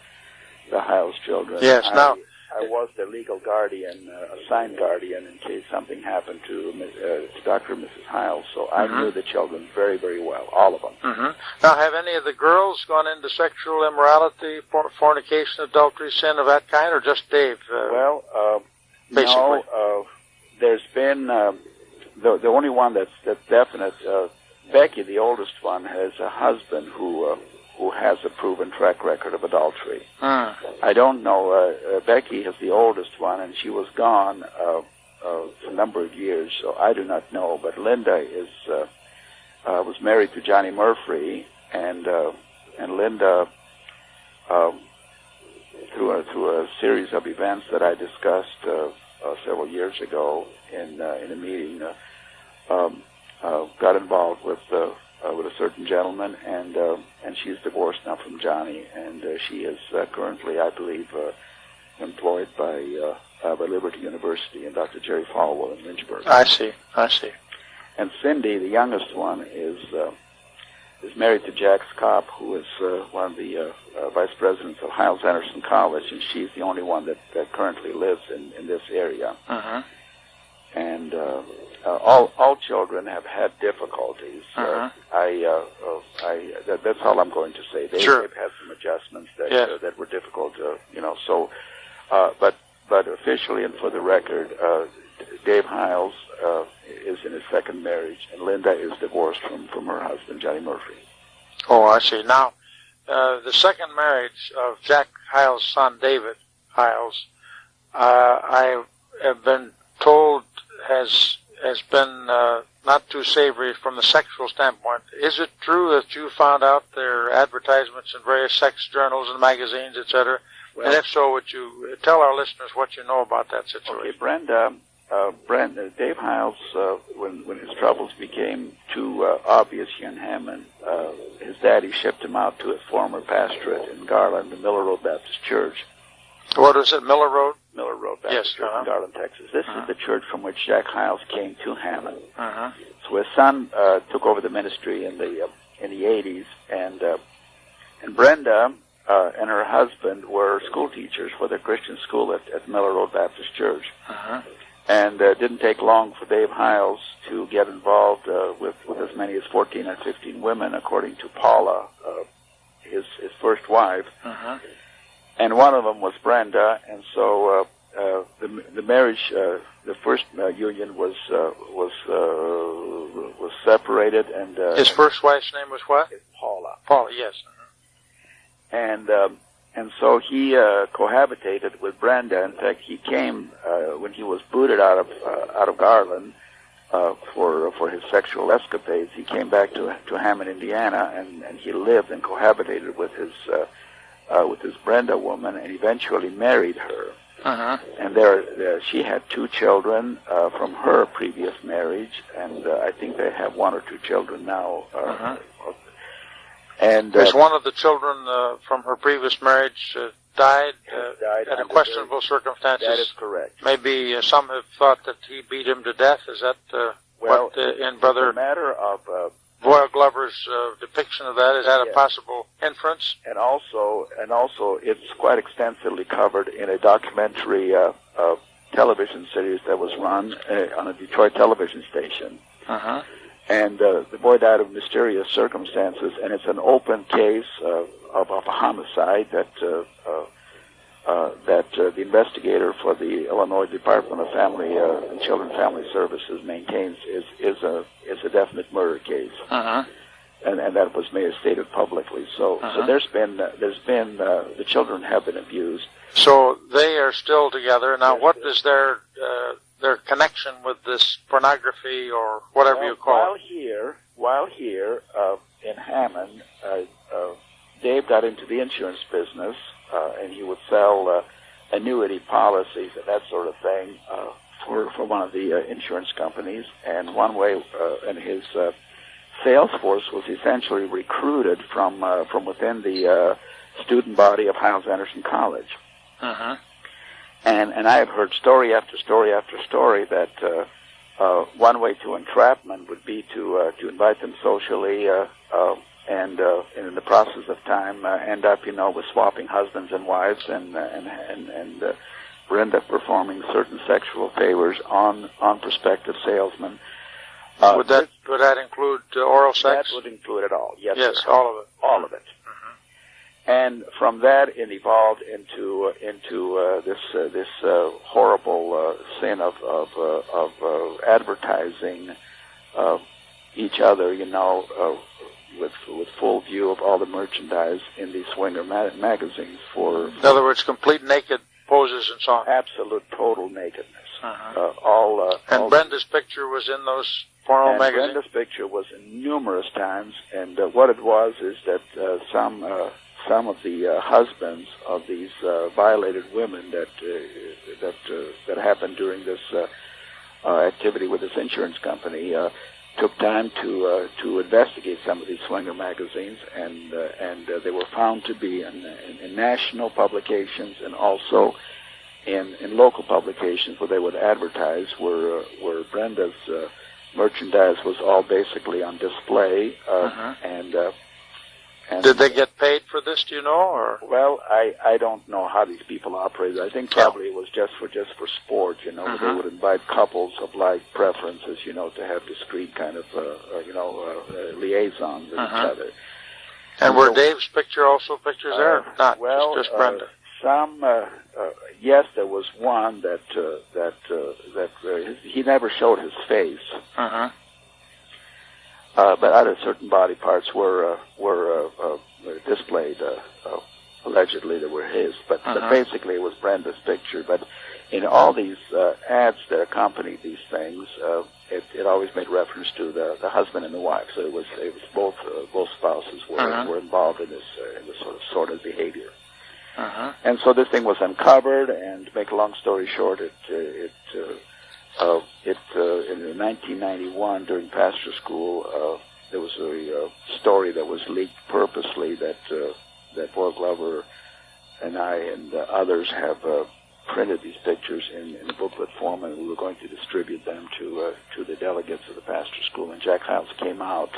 the Hyles children. Yes, now... I was their legal guardian, assigned guardian, in case something happened to Dr. and Mrs. Hyles. So I knew the children very, very well, all of them. Now, have any of the girls gone into sexual immorality, fornication, adultery, sin of that kind, or just Dave? Basically. No. There's been the only one that's definite. Becky, the oldest one, has a husband who has a proven track record of adultery. I don't know. Becky is the oldest one, and she was gone for a number of years, so I do not know. But Linda was married to Johnny Murphy, and Linda, through a series of events that I discussed several years ago in a meeting, got involved with a certain gentleman, and she's divorced now from Johnny, and she is currently, I believe, employed by Liberty University and Dr. Jerry Falwell in Lynchburg. I see. And Cindy, the youngest one, is married to Jack Kopp, who is one of the vice presidents of Hyles Anderson College, and she's the only one that currently lives in this area. And all children have had difficulties. That's all I'm going to say. They've had some adjustments that were difficult. So, but officially and for the record, Dave Hyles is in his second marriage, and Linda is divorced from her husband, Johnny Murphy. Oh, I see. Now, the second marriage of Jack Hyles' son, David Hyles, I have been told has been not too savory from the sexual standpoint. Is it true that you found out their advertisements in various sex journals and magazines, etc.? Well, and if so, would you tell our listeners what you know about that situation? Okay, Dave Hyles, when his troubles became too obvious here in Hammond, his daddy shipped him out to his former pastorate in Garland, the Miller Road Baptist Church. What is it, Miller Road? Miller Road Baptist Church in Garland, Texas. This is the church from which Jack Hyles came to Hammond. So his son took over the ministry in the 80s, and Brenda and her husband were school teachers for the Christian school at Miller Road Baptist Church. And it didn't take long for Dave Hyles to get involved with as many as 14 or 15 women, according to Paula, his first wife. And one of them was Brenda, and so the marriage, the first union was separated, and his first wife's name was what? Paula. Paula, yes. And so he cohabitated with Brenda. In fact, he came when he was booted out of Garland for his sexual escapades. He came back to Hammond, Indiana, and he lived and cohabitated with his Brenda woman, and eventually married her. And there she had 2 children from her previous marriage, and I think they have 1 or 2 children now. And is one of the children from her previous marriage died under questionable circumstances? That is correct. Maybe some have thought that he beat him to death. Is that what in Brother matter of Royal Glover's depiction of that? Is that a possible inference? And also, it's quite extensively covered in a documentary television series that was run on a Detroit television station. And the boy died of mysterious circumstances, and it's an open case of a homicide that the investigator for the Illinois Department of Family and Children Family Services maintains is a definite murder case. And that was stated publicly. So there's been the children have been abused. So they are still together now. What is their connection with this pornography or whatever you call it? While here in Hammond, Dave got into the insurance business, and he would sell annuity policies and that sort of thing for one of the insurance companies. And one way, and his sales force was essentially recruited from within the student body of Hyles Anderson College. And I have heard story after story after story that one way to entrapment would be to invite them socially, and in the process of time end up, with swapping husbands and wives, and Brenda performing certain sexual favors on prospective salesmen. Would that include oral sex? That would include it all. Yes, sir. All of it. All of it. And from that, it evolved into this horrible sin of advertising each other, with full view of all the merchandise in these swinger magazines. In other words, complete naked poses and so on. Absolute total nakedness. And Brenda's picture was in those porno magazines. Brenda's picture was in numerous times, and what it was is that some of the husbands of these violated women that happened during this activity with this insurance company took time to investigate some of these swinger magazines, and they were found to be in national publications and also in local publications where they would advertise, where Brenda's merchandise was all basically on display, and did they get paid for this? Do you know? Or well, I don't know how these people operated. I think probably it was just for sport. They would invite couples of like preferences, to have discreet kind of liaisons with each other. And were Dave's picture also pictures there? Not just Brenda. Yes, there was one that he never showed his face. But other certain body parts were displayed. Allegedly, they were his, but basically it was Brenda's picture. But in all these ads that accompanied these things, it always made reference to the husband and the wife. So it was both spouses were involved in this sort of sordid behavior. And so this thing was uncovered. And to make a long story short, in 1991 during pastor school, there was a story that was leaked purposely that Royal Glover and I and others have printed these pictures in booklet form, and we were going to distribute them to the delegates of the pastor school. And Jack Hyles came out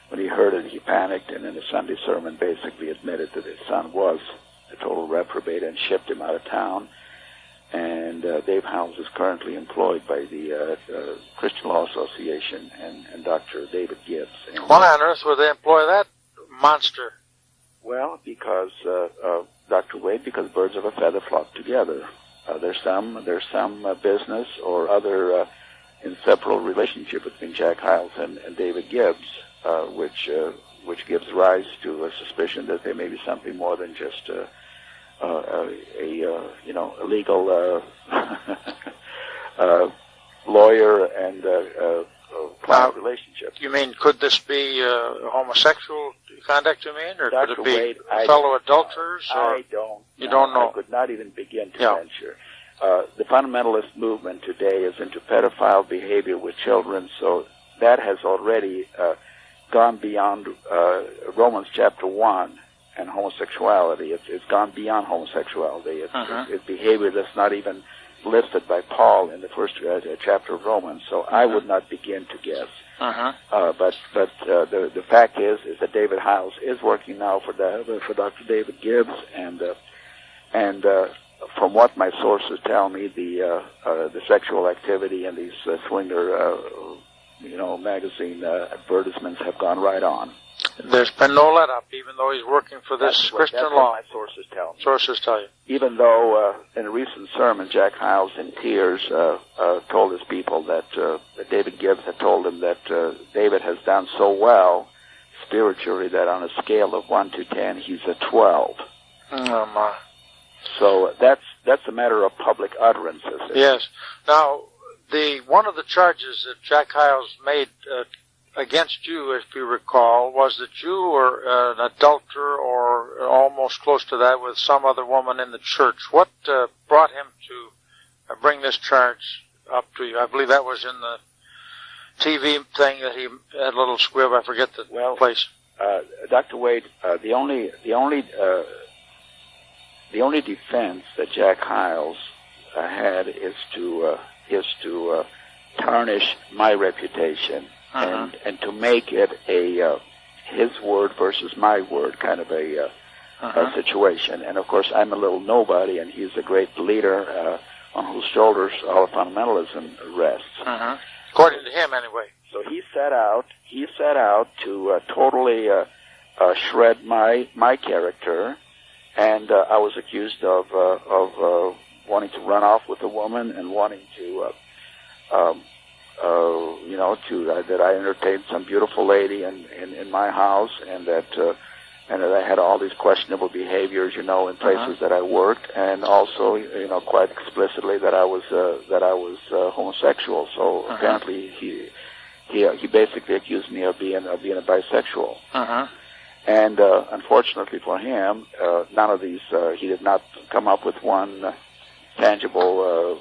when he heard it, he panicked, and in a Sunday sermon basically admitted that his son was a total reprobate and shipped him out of town. And Dave Hyles is currently employed by the Christian Law Association and Dr. David Gibbs. And, why on earth would they employ that monster? Well, because Dr. Wade, because birds of a feather flock together. There's some business or other inseparable relationship between Jack Hyles and David Gibbs, which gives rise to a suspicion that there may be something more than just a legal lawyer and client relationship. You mean, could this be homosexual conduct, you mean? Or Dr. could it be Wade, fellow adulterers? Or You don't know. I could not even begin to venture. The fundamentalist movement today is into pedophile behavior with children, so that has already gone beyond Romans chapter 1 and homosexuality. It's gone beyond homosexuality. It's behavior that's not even listed by Paul in the first chapter of Romans, so I would not begin to guess. But the fact is that David Hyles is working now for Dr. David Gibbs, and from what my sources tell me, the sexual activity in these swinger magazine advertisements have gone right on. There's been no let-up, even though he's working for this Christian law. What my sources tell me. Sources tell you. Even though in a recent sermon, Jack Hyles, in tears, told his people that David Gibbs had told him that David has done so well spiritually that on a scale of 1 to 10, he's a 12. Oh, my. So that's a matter of public utterances. Yes. Now, one of the charges that Jack Hyles made against you, if you recall, was that you were an adulterer or almost close to that with some other woman in the church. What brought him to bring this charge up to you? I believe that was in the TV thing that he had a little squib. I forget the place. Dr. Wade, the only defense that Jack Hyles had is to tarnish my reputation. And to make it a his word versus my word kind of a situation. And of course, I'm a little nobody, and he's a great leader on whose shoulders all of fundamentalism rests. According to him, anyway. So he set out to totally shred my character, and I was accused of wanting to run off with a woman and wanting to. That I entertained some beautiful lady in my house, and that I had all these questionable behaviors, in places that I worked, and also, quite explicitly that I was homosexual. So apparently he basically accused me of being a bisexual. And unfortunately for him, none of these he did not come up with one tangible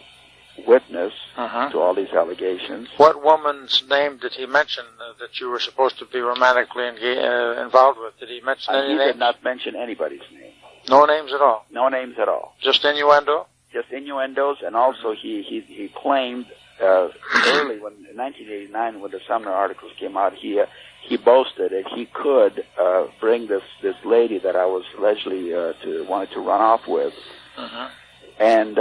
witness to all these allegations. What woman's name did he mention that you were supposed to be romantically involved with? Did he mention any names? He did not mention anybody's name. No names at all? No names at all. Just innuendo? Just innuendos, and also he claimed early, in 1989, when the Sumner articles came out, he boasted that he could bring this lady that I was allegedly wanted to run off with, and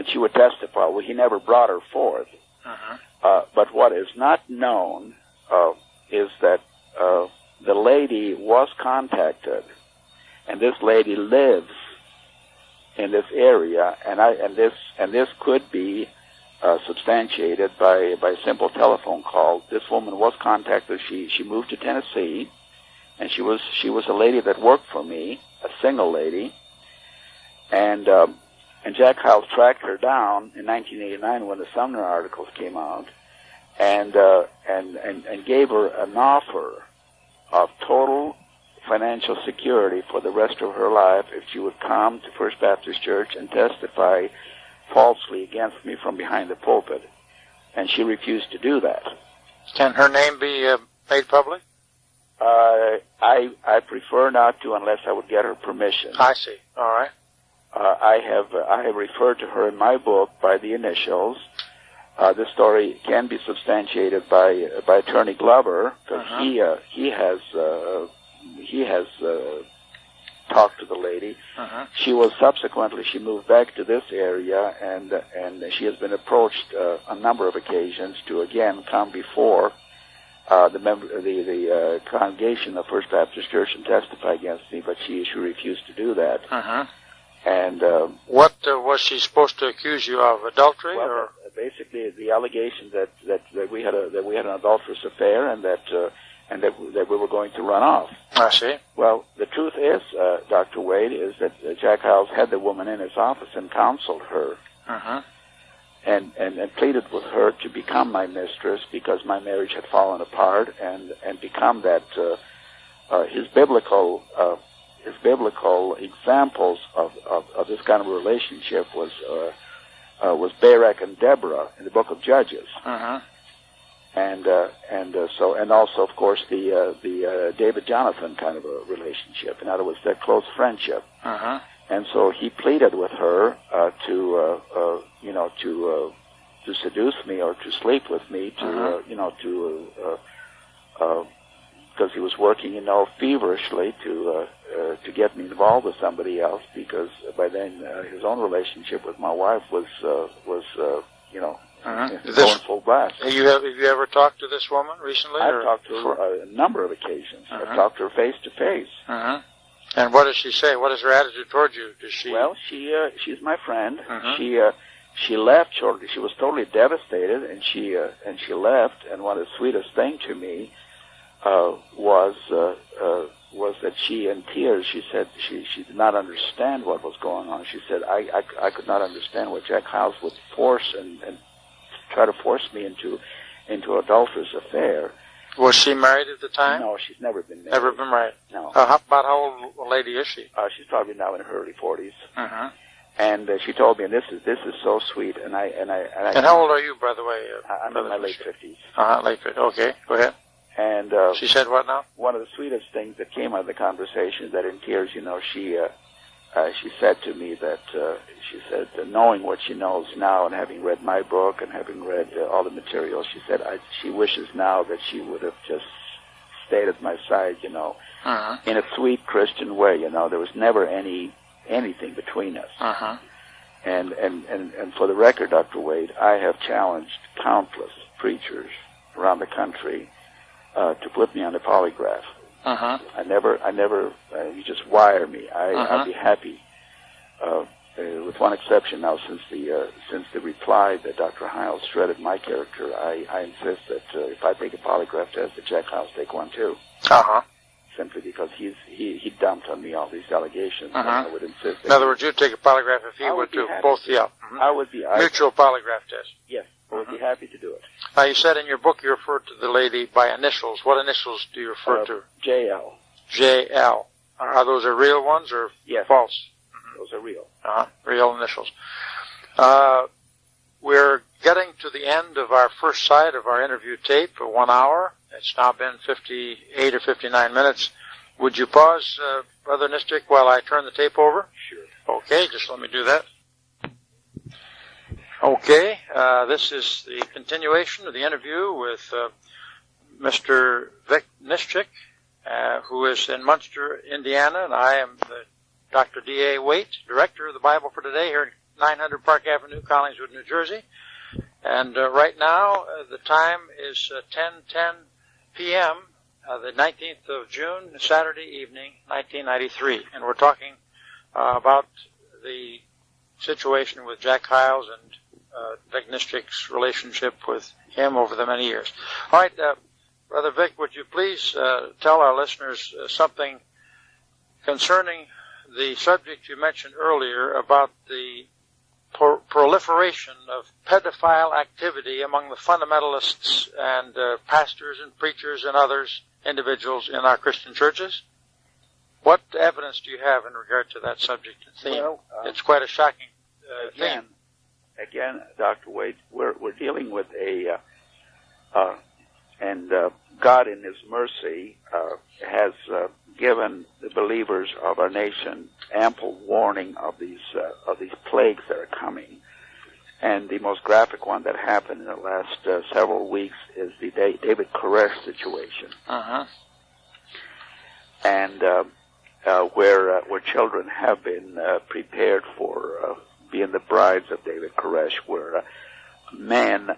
she would testify. Well, he never brought her forth. But what is not known is that the lady was contacted, and this lady lives in this area, and this could be substantiated by a simple telephone call. This woman was contacted. She moved to Tennessee, and she was a lady that worked for me, a single lady, and Jack Hyles tracked her down in 1989 when the Sumner articles came out, and gave her an offer of total financial security for the rest of her life if she would come to First Baptist Church and testify falsely against me from behind the pulpit, and she refused to do that. Can her name be made public? I prefer not to unless I would get her permission. I see. All right. I have referred to her in my book by the initials. This story can be substantiated by Attorney Glover, because he has talked to the lady. She moved back to this area, and she has been approached a number of occasions to again come before the congregation of First Baptist Church and testify against me, but she refused to do that. And what was she supposed to accuse you of? Adultery, well, or basically the allegation that we had an adulterous affair, and that we were going to run off. I see. Well, the truth is, Dr. Wade, is that Jack Hyles had the woman in his office and counseled her, and pleaded with her to become my mistress, because my marriage had fallen apart, and become that his biblical examples of this kind of relationship was Barak and Deborah in the book of Judges. And also, of course, the David Jonathan kind of a relationship. In other words, that close friendship. And so he pleaded with her to seduce me or to sleep with me, because he was working, feverishly to get me involved with somebody else, because by then his own relationship with my wife was going full blast. Have you ever talked to this woman recently? I've talked to her a number of occasions. I've talked to her face to face. And what does she say? What is her attitude toward you? Does she? Well, she's my friend. She left shortly. She was totally devastated, and she left. And one of the sweetest things to me was that she, in tears, she said she did not understand what was going on. She said, I could not understand why Jack Hyles would force and try to force me into adulterous affair. Was she married at the time? No, she's never been married. Never been married? No. About how old a lady is she? She's probably now in her early 40s. And she told me, and this is so sweet. And how old are you, by the way? I'm in my late 50s. Late 50s. Okay, go ahead. And she said what now? One of the sweetest things that came out of the conversation is that in tears, she said to me that she said, knowing what she knows now, and having read my book and having read all the material, she said she wishes now that she would have just stayed at my side, in a sweet Christian way. There was never anything between us. And for the record, Dr. Wade, I have challenged countless preachers around the country to put me on the polygraph. I never. You just wire me. I'd be happy. With one exception now, since the reply that Dr. Hyles shredded my character, I insist that if I take a polygraph test, that Jack Hyles take one too. Simply because he dumped on me all these allegations. And I would insist. In other words, you'd take a polygraph if he would too. Both, yeah. I would be. Mutual polygraph test. Yes. I would be happy to do it. Now, you said in your book you referred to the lady by initials. What initials do you refer to? JL. JL. Are those real ones or false? Those are real. Real initials. We're getting to the end of our first side of our interview tape for 1 hour. It's now been 58 or 59 minutes. Would you pause, Brother Nischik, while I turn the tape over? Sure. Okay, just let me do that. Okay, this is the continuation of the interview with Mr. Vic Nischik, who is in Munster, Indiana, and I am Dr. D.A. Waite, Director of the Bible for Today here at 900 Park Avenue, Collingswood, New Jersey. And right now, the time is 10:10 p.m., the 19th of June, Saturday evening, 1993. And we're talking about the situation with Jack Hyles and Vic Nischik's relationship with him over the many years. All right, Brother Vic, would you please tell our listeners something concerning the subject you mentioned earlier about the proliferation of pedophile activity among the fundamentalists and pastors and preachers and others, individuals in our Christian churches? What evidence do you have in regard to that subject and theme? Well, it's quite a shocking theme. Again, Dr. Wade, we're dealing with God in His mercy has given the believers of our nation ample warning of these plagues that are coming. And the most graphic one that happened in the last several weeks is the David Koresh situation. And where children have been prepared for being the brides of David Koresh, where men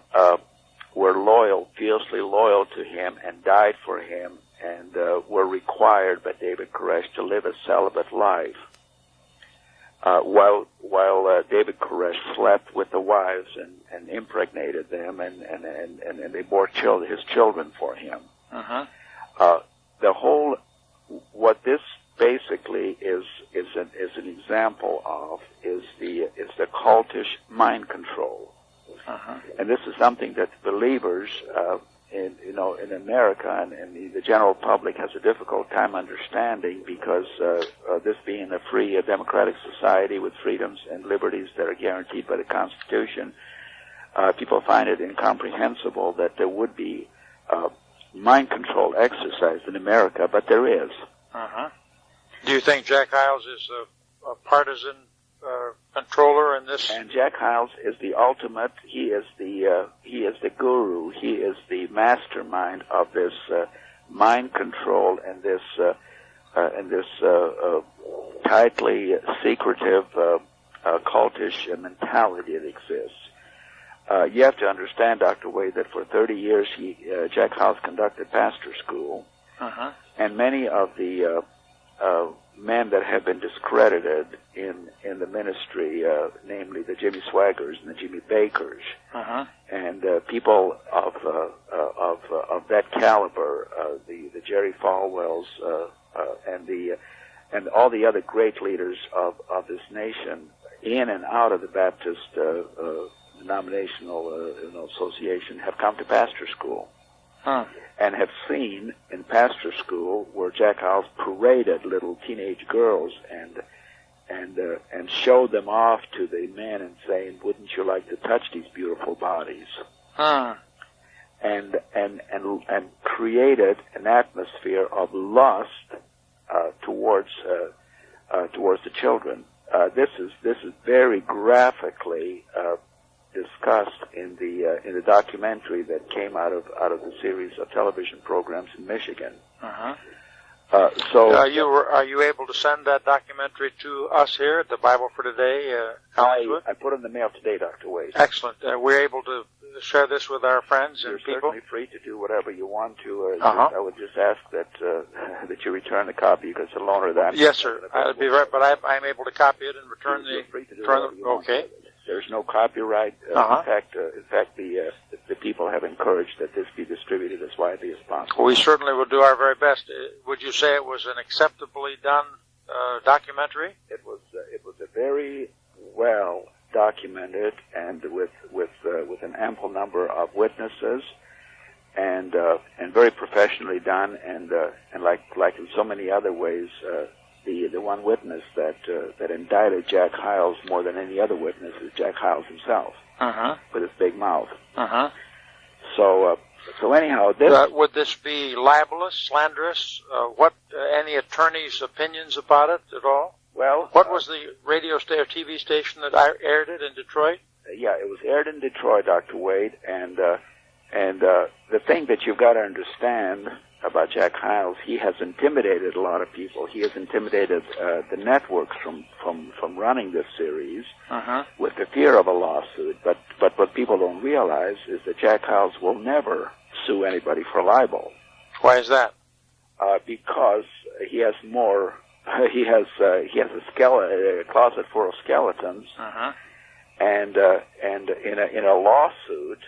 were loyal, fiercely loyal to him, and died for him, and were required by David Koresh to live a celibate life, while David Koresh slept with the wives and impregnated them, and they bore his children for him. The whole, what this basically is an example of is the cultish mind control. And this is something that believers in America and the general public has a difficult time understanding, because this being a free democratic society with freedoms and liberties that are guaranteed by the Constitution, people find it incomprehensible that there would be mind control exercised in America, but there is. Do you think Jack Hyles is a partisan controller in this? And Jack Hyles is the ultimate. He is the guru. He is the mastermind of this mind control and this tightly secretive cultish mentality that exists. You have to understand, Dr. Wade, that for 30 years Jack Hyles conducted pastor school, and many of the men that have been discredited in the ministry, namely the Jimmy Swaggers and the Jimmy Bakkers, and people of that caliber, the Jerry Falwells, and all the other great leaders of this nation, in and out of the Baptist denominational association, have come to pastor school. And have seen in pastor school where Jack Hyles paraded little teenage girls and showed them off to the men and saying, "Wouldn't you like to touch these beautiful bodies?" And created an atmosphere of lust towards the children. This is very graphically discussed in the documentary that came out of the series of television programs in Michigan. So are you able to send that documentary to us here at the Bible for Today? I put it in the mail today, Dr. Wade. Excellent. We're able to share this with our friends and people. You're certainly free to do whatever you want to. I would just ask that you return the copy, because the loaner that. Yes, sir. I'll be right, but I'm able to copy it and return You're free to do okay. There's no copyright. In fact, the people have encouraged that this be distributed as widely as possible. We certainly will do our very best. Would you say it was an acceptably done documentary? It was a very well documented and with an ample number of witnesses, and very professionally done, and like in so many other ways. The one witness that indicted Jack Hyles more than any other witness is Jack Hyles himself, with his big mouth. So anyhow, would this be libelous, slanderous? Any attorney's opinions about it at all? Well, what was the radio or TV station that aired it in Detroit? Yeah, it was aired in Detroit, Dr. Wade, and the thing that you've got to understand about Jack Hyles, he has intimidated a lot of people. He has intimidated the networks from running this series with the fear of a lawsuit. But what people don't realize is that Jack Hyles will never sue anybody for libel. Why is that? Because he has more. He has a closet full of skeletons. And in a lawsuit,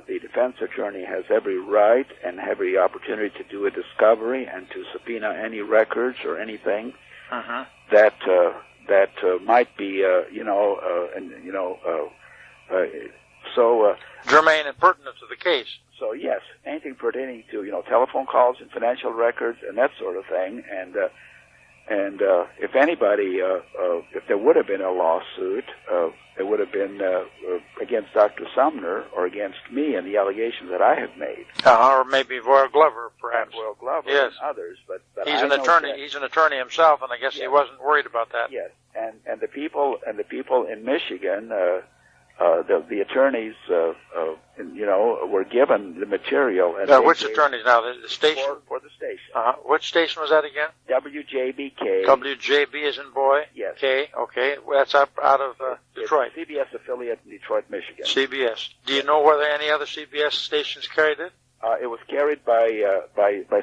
the defense attorney has every right and every opportunity to do a discovery and to subpoena any records or anything that might be germane and pertinent to the case. So yes, anything pertaining to telephone calls and financial records and that sort of thing, and if anybody, if there would have been a lawsuit, it would have been against Dr. Sumner or against me and the allegations that I have made. Or maybe Royal Glover, perhaps. Royal Glover and others, but he's an attorney. He's an attorney himself, and I guess he wasn't worried about that. Yes, and the people in Michigan the attorneys, were given the material. And which attorneys now? The station? For the station. Which station was that again? WJBK. WJB as in boy? Yes. K, okay. Well, that's up out of Detroit. It's a CBS affiliate in Detroit, Michigan. CBS. Do you know whether any other CBS stations carried it? It was carried by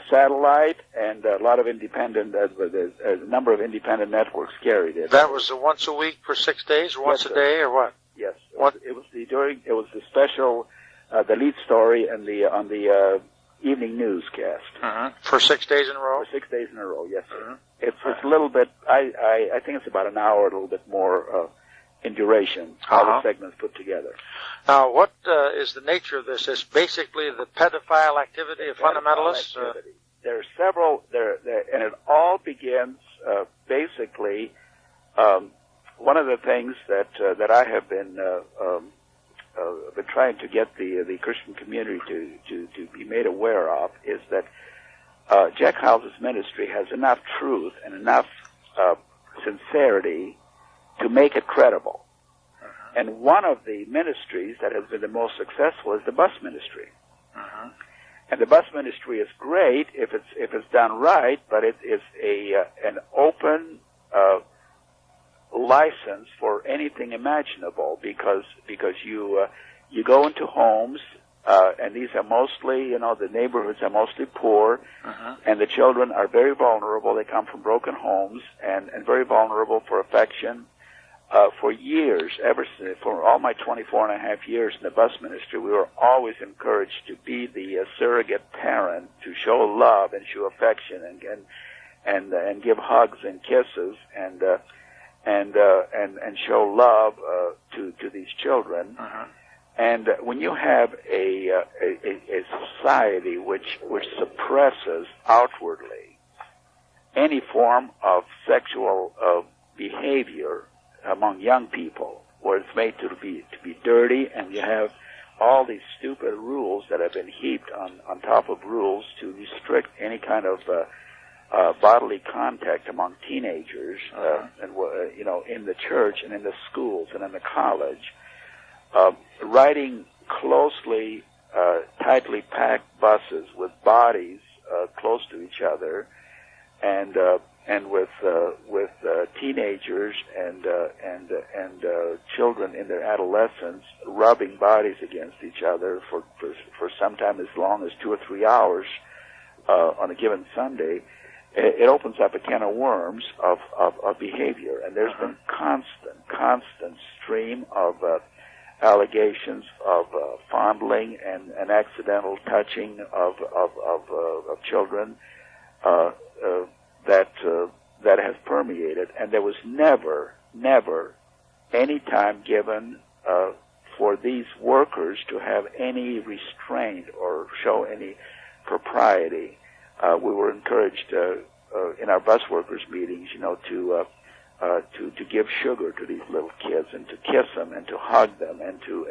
satellite, and a lot of independent, a number of independent networks carried it. That was once a week for 6 days, or once a day, or what? Yes. It was the special, the lead story and on the evening newscast. For 6 days in a row? For 6 days in a row, yes, sir. It's a little bit, I think it's about an hour, a little bit more in duration, all the segments put together. Now, what is the nature of this? It's basically the pedophile activity of fundamentalists? There are several, and it all begins basically. One of the things that I have been trying to get the Christian community to be made aware of is that Jack Hyles' ministry has enough truth and enough sincerity to make it credible. And one of the ministries that has been the most successful is the bus ministry. And the bus ministry is great if it's done right, but it is an open license for anything imaginable because you go into homes and these are mostly, the neighborhoods are mostly poor, and the children are very vulnerable. They come from broken homes and very vulnerable for affection. For years, for all my 24 and a half years in the bus ministry, we were always encouraged to be the surrogate parent, to show love and show affection and give hugs and kisses and show love to these children. And when you have a society which suppresses outwardly any form of sexual behavior among young people, where it's made to be dirty, and you have all these stupid rules that have been heaped on top of rules to restrict any kind of bodily contact among teenagers, and in the church and in the schools and in the college, riding closely, tightly packed buses with bodies close to each other, and with teenagers and children in their adolescence rubbing bodies against each other for sometime as long as 2 or 3 hours on a given Sunday. It opens up a can of worms of behavior, and there's been constant stream of allegations of fondling and accidental touching of children that has permeated, and there was never any time given for these workers to have any restraint or show any propriety. We were encouraged in our bus workers meetings, to give sugar to these little kids and to kiss them and to hug them and to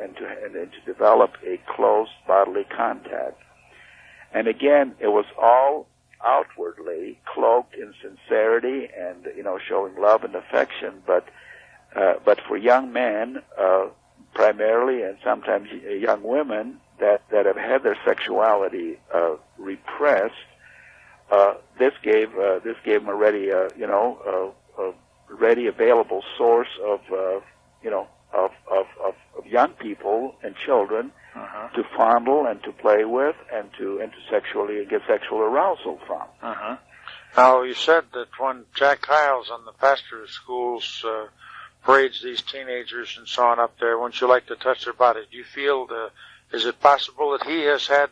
develop a close bodily contact. And again, it was all outwardly cloaked in sincerity and showing love and affection, but for young men primarily, and sometimes young women that have had their sexuality repressed, this gave them a ready available source of young people and children to fondle and to play with and to sexually get sexual arousal from. Now, you said that when Jack Hyles on the pastor's schools parades these teenagers and so on up there, wouldn't you like to touch their bodies? Do you feel, is it possible that he has had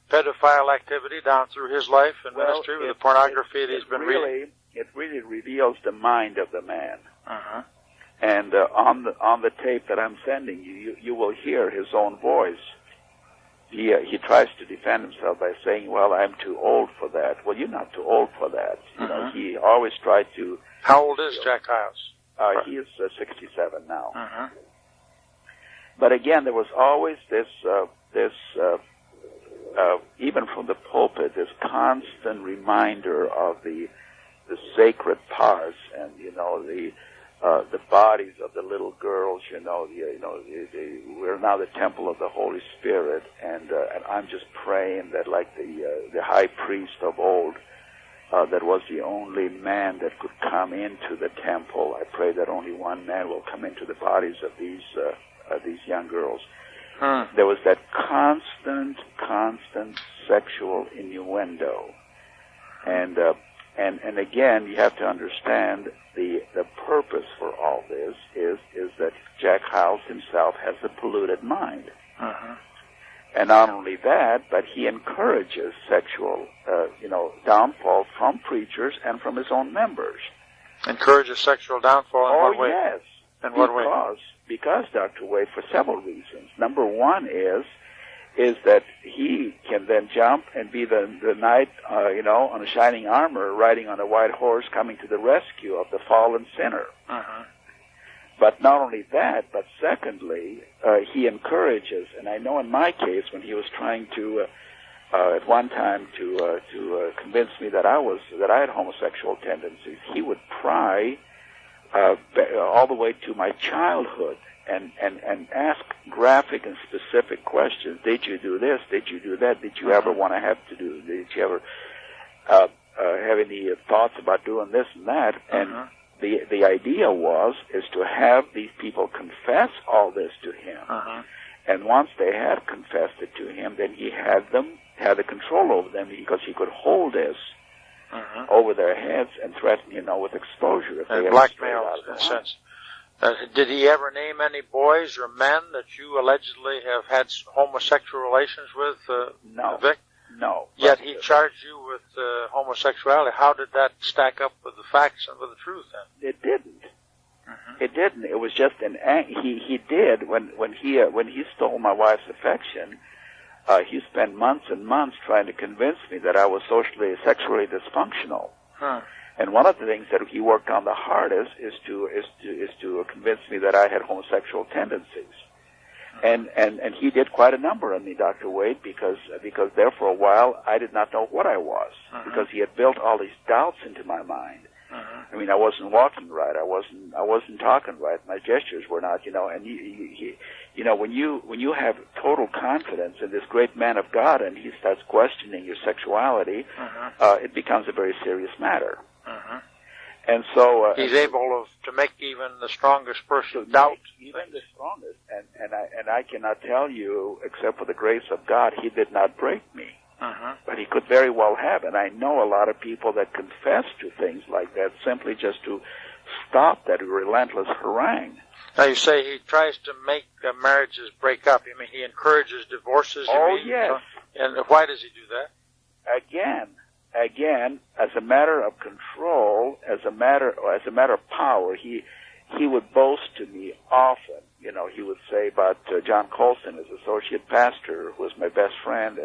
pedophile activity down through his life and ministry with the pornography that he's been reading? It really reveals the mind of the man. And on the tape that I'm sending you will hear his own voice. He tries to defend himself by saying, "Well, I'm too old for that." Well, you're not too old for that. He always tried to. How old is Jack Hyles? He is 67 now. But again, there was always this even from the pulpit, this constant reminder of the sacred parts and the bodies of the little girls, we're now the temple of the Holy Spirit, and I'm just praying that, like the high priest of old, that was the only man that could come into the temple. I pray that only one man will come into the bodies of these young girls. There was that constant sexual innuendo, and again, you have to understand the purpose for all this is that Jack Hyles himself has a polluted mind. And not only that, but he encourages sexual, downfall from preachers and from his own members. Encourages sexual downfall in what way? Oh, yes. In what way? Because, Dr. Wade, for several reasons. Number one is that he can then jump and be the knight, on a shining armor, riding on a white horse, coming to the rescue of the fallen sinner. But not only that, but secondly, he encourages, and I know in my case, when he was trying to, at one time, to convince me that I had homosexual tendencies, he would pry all the way to my childhood and ask graphic and specific questions. Did you do this? Did you do that? Did you ever want to have to do? Did you ever have any thoughts about doing this and that? And the idea is to have these people confess all this to him. And once they had confessed it to him, then he had the control over them, because he could hold this over their heads and threaten, with exposure. If and blackmail, in a sense. Did he ever name any boys or men that you allegedly have had homosexual relations with, Vic? No. Yet he charged you with homosexuality. How did that stack up with the facts and with the truth, then? It didn't. It didn't. It was just he did when he stole my wife's affection. He spent months and months trying to convince me that I was sexually dysfunctional. And one of the things that he worked on the hardest is to convince me that I had homosexual tendencies. And he did quite a number on me, Dr. Wade, because there for a while I did not know what I was, because he had built all these doubts into my mind. I mean, I wasn't walking right, I wasn't talking right, my gestures were not, and he when you have total confidence in this great man of God and he starts questioning your sexuality, it becomes a very serious matter. And so he's able to make even the strongest person doubt. Even the strongest, and I cannot tell you, except for the grace of God, he did not break me. But he could very well have, and I know a lot of people that confess to things like that simply just to stop that relentless harangue. Now you say he tries to make marriages break up. You mean he encourages divorces? Yes. And why does he do that? Again, as a matter of control, as a matter of power, he would boast to me often. He would say about John Colson, his associate pastor, who was my best friend,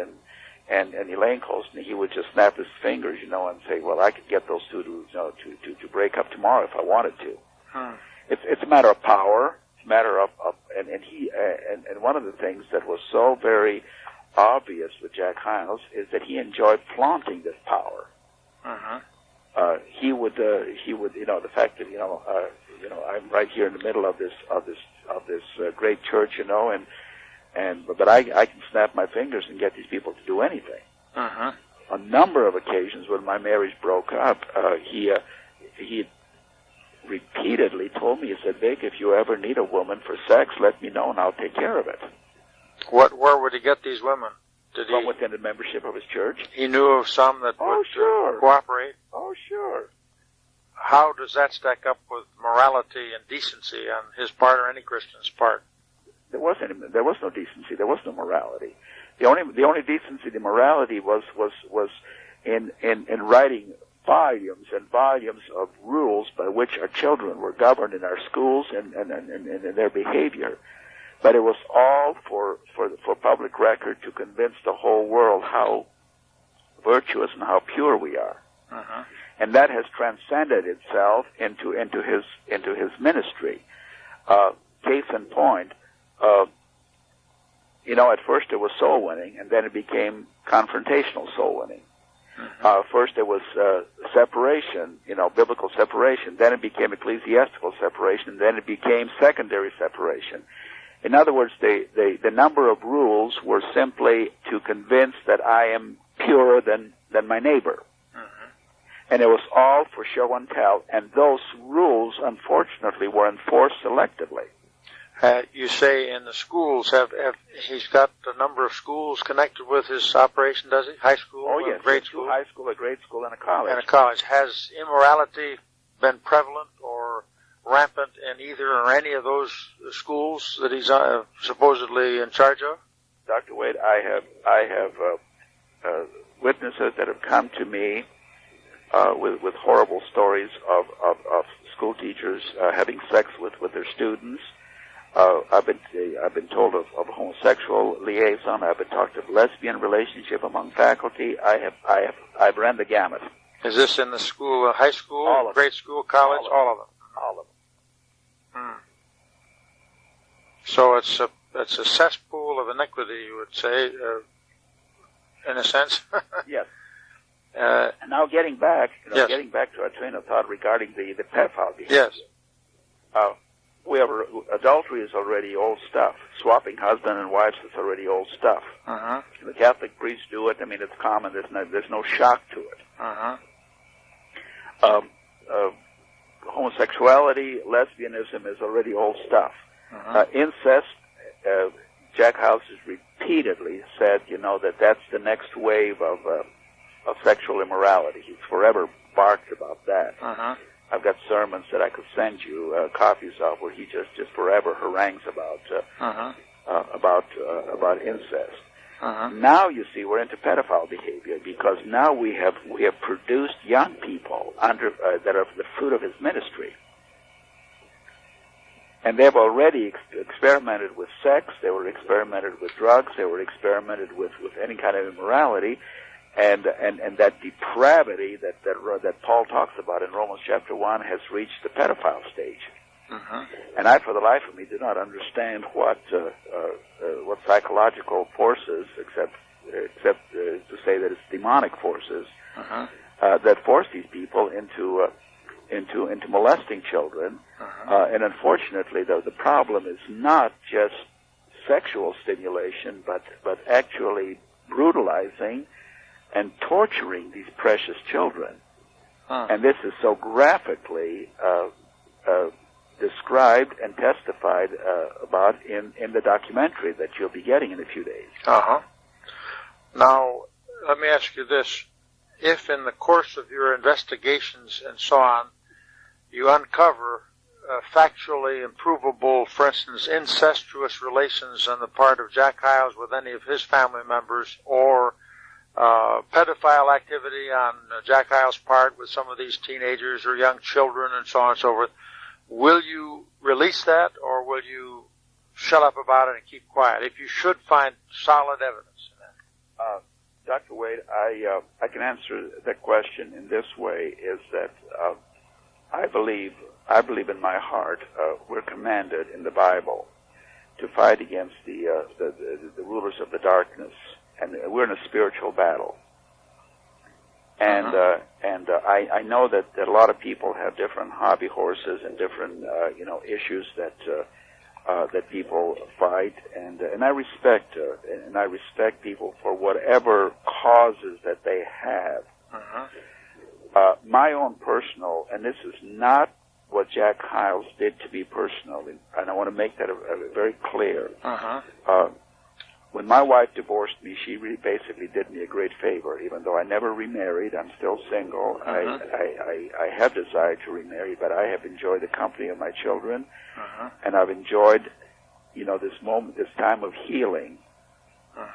and Elaine Colson. He would just snap his fingers, and say, "Well, I could get those two to break up tomorrow if I wanted to." It's a matter of power. It's a matter of and one of the things that was so very obvious with Jack Hyles is that he enjoyed flaunting this power. He would, the fact that I'm right here in the middle of this great church, but I can snap my fingers and get these people to do anything. A number of occasions when my marriage broke up, he repeatedly told me, he said, "Vic, if you ever need a woman for sex, let me know and I'll take care of it." Where would he get these women? From within the membership of his church. He knew of some that would cooperate? Oh, sure. How does that stack up with morality and decency on his part or any Christian's part? There was no decency. There was no morality. The only decency, the morality was in writing volumes and volumes of rules by which our children were governed in our schools and in their behavior. But it was all for public record to convince the whole world how virtuous and how pure we are. And that has transcended itself into his ministry. Case in point, at first it was soul winning, and then it became confrontational soul winning. First there was separation, biblical separation. Then it became ecclesiastical separation. Then it became secondary separation. In other words, the number of rules were simply to convince that I am purer than my neighbor. And it was all for show and tell. And those rules, unfortunately, were enforced selectively. You say in the schools, he's got a number of schools connected with his operation, does he? High school? Oh, yes. Grade school? High school, a grade school, and a college. And a college. Has immorality been prevalent or rampant in either or any of those schools that he's supposedly in charge of? Dr. Wade, I have witnesses that have come to me with horrible stories of school teachers having sex with their students. I've been told of homosexual liaison. I've been talked of lesbian relationship among faculty. I've ran the gamut. Is this in the school, high school, all of grade school, college, all of them? All of them. So it's a cesspool of iniquity, you would say, in a sense. Yes. And now getting back to our train of thought regarding the pedophile behavior. Yes. Adultery is already old stuff. Swapping husband and wives is already old stuff. The Catholic priests do it. I mean, it's common. There's no shock to it. Homosexuality, lesbianism is already old stuff. Incest, Jack Hyles has repeatedly said, that's the next wave of sexual immorality. He's forever barked about that. I've got sermons that I could send you copies of where he just forever harangues about incest. Now you see we're into pedophile behavior because now we have produced young people that are the fruit of his ministry, and they've already experimented with sex. They were experimented with drugs. They were experimented with any kind of immorality. And that depravity that Paul talks about in Romans chapter 1 has reached the pedophile stage. And I, for the life of me, do not understand what psychological forces, except to say that it's demonic forces, that force these people into molesting children. And unfortunately, though, the problem is not just sexual stimulation, but actually brutalizing and torturing these precious children. And this is so graphically described and testified about in the documentary that you'll be getting in a few days. Now, let me ask you this. If in the course of your investigations and so on, you uncover factually improvable, for instance, incestuous relations on the part of Jack Hyles with any of his family members, or pedophile activity on Jack Hyles' part with some of these teenagers or young children and so on and so forth, will you release that or will you shut up about it and keep quiet if you should find solid evidence in that? Dr. Wade, I can answer that question in this way, is that I believe in my heart we're commanded in the Bible to fight against the rulers of the darkness. And we're in a spiritual battle, and I know that a lot of people have different hobby horses and different issues that people fight, and I respect people for whatever causes that they have. My own personal, and this is not what Jack Hyles did to be personal, and I want to make that very clear. When my wife divorced me, she really basically did me a great favor. Even though I never remarried, I'm still single. I have desired to remarry, but I have enjoyed the company of my children, and I've enjoyed, this time of healing.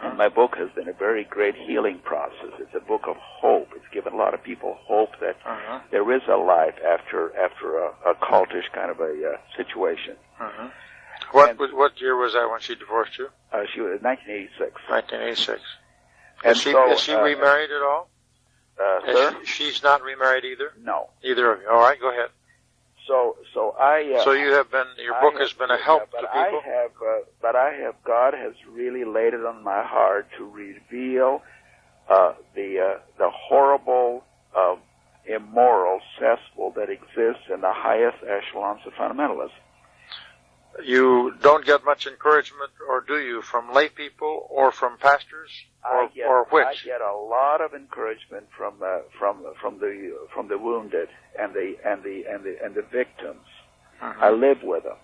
And my book has been a very great healing process. It's a book of hope. It's given a lot of people hope that there is a life after a cultish kind of a situation. What year was that when she divorced you? She was 1986. 1986. And is she remarried at all? Sir? She's not remarried either? No. Either of you. All right, go ahead. So you have been, your book has been a help to people? God has really laid it on my heart to reveal the horrible, immoral cesspool that exists in the highest echelons of fundamentalism. You don't get much encouragement, or do you, from lay people or from pastors, or which? I get a lot of encouragement from the wounded and the victims. Mm-hmm. I live with them.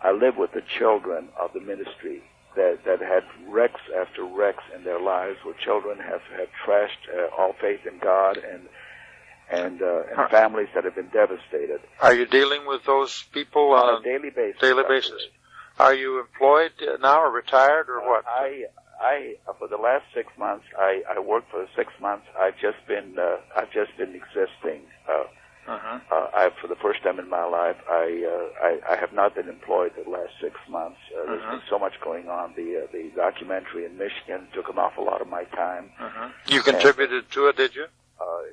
I live with the children of the ministry that had wrecks after wrecks in their lives, where children have trashed all faith in God, and families that have been devastated. Are you dealing with those people on a daily basis? Daily basis. Are you employed now, or retired, or what? I for the last 6 months, I worked for the 6 months. I've just been existing. For the first time in my life, I have not been employed the last 6 months. There's been so much going on. The documentary in Michigan took an awful lot of my time. You contributed to it, did you?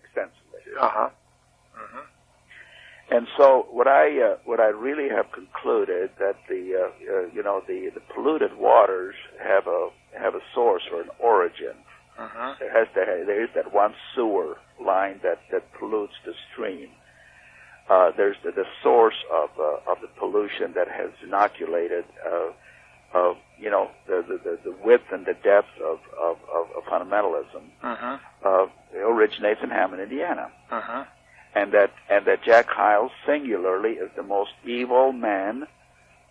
Extensively. Mm-hmm. And so what I really have concluded that the polluted waters have a source or an origin. There is that one sewer line that pollutes the stream. There's the source of the pollution that has inoculated the width and the depth of fundamentalism. It originates in Hammond, Indiana. And that Jack Hyles singularly is the most evil man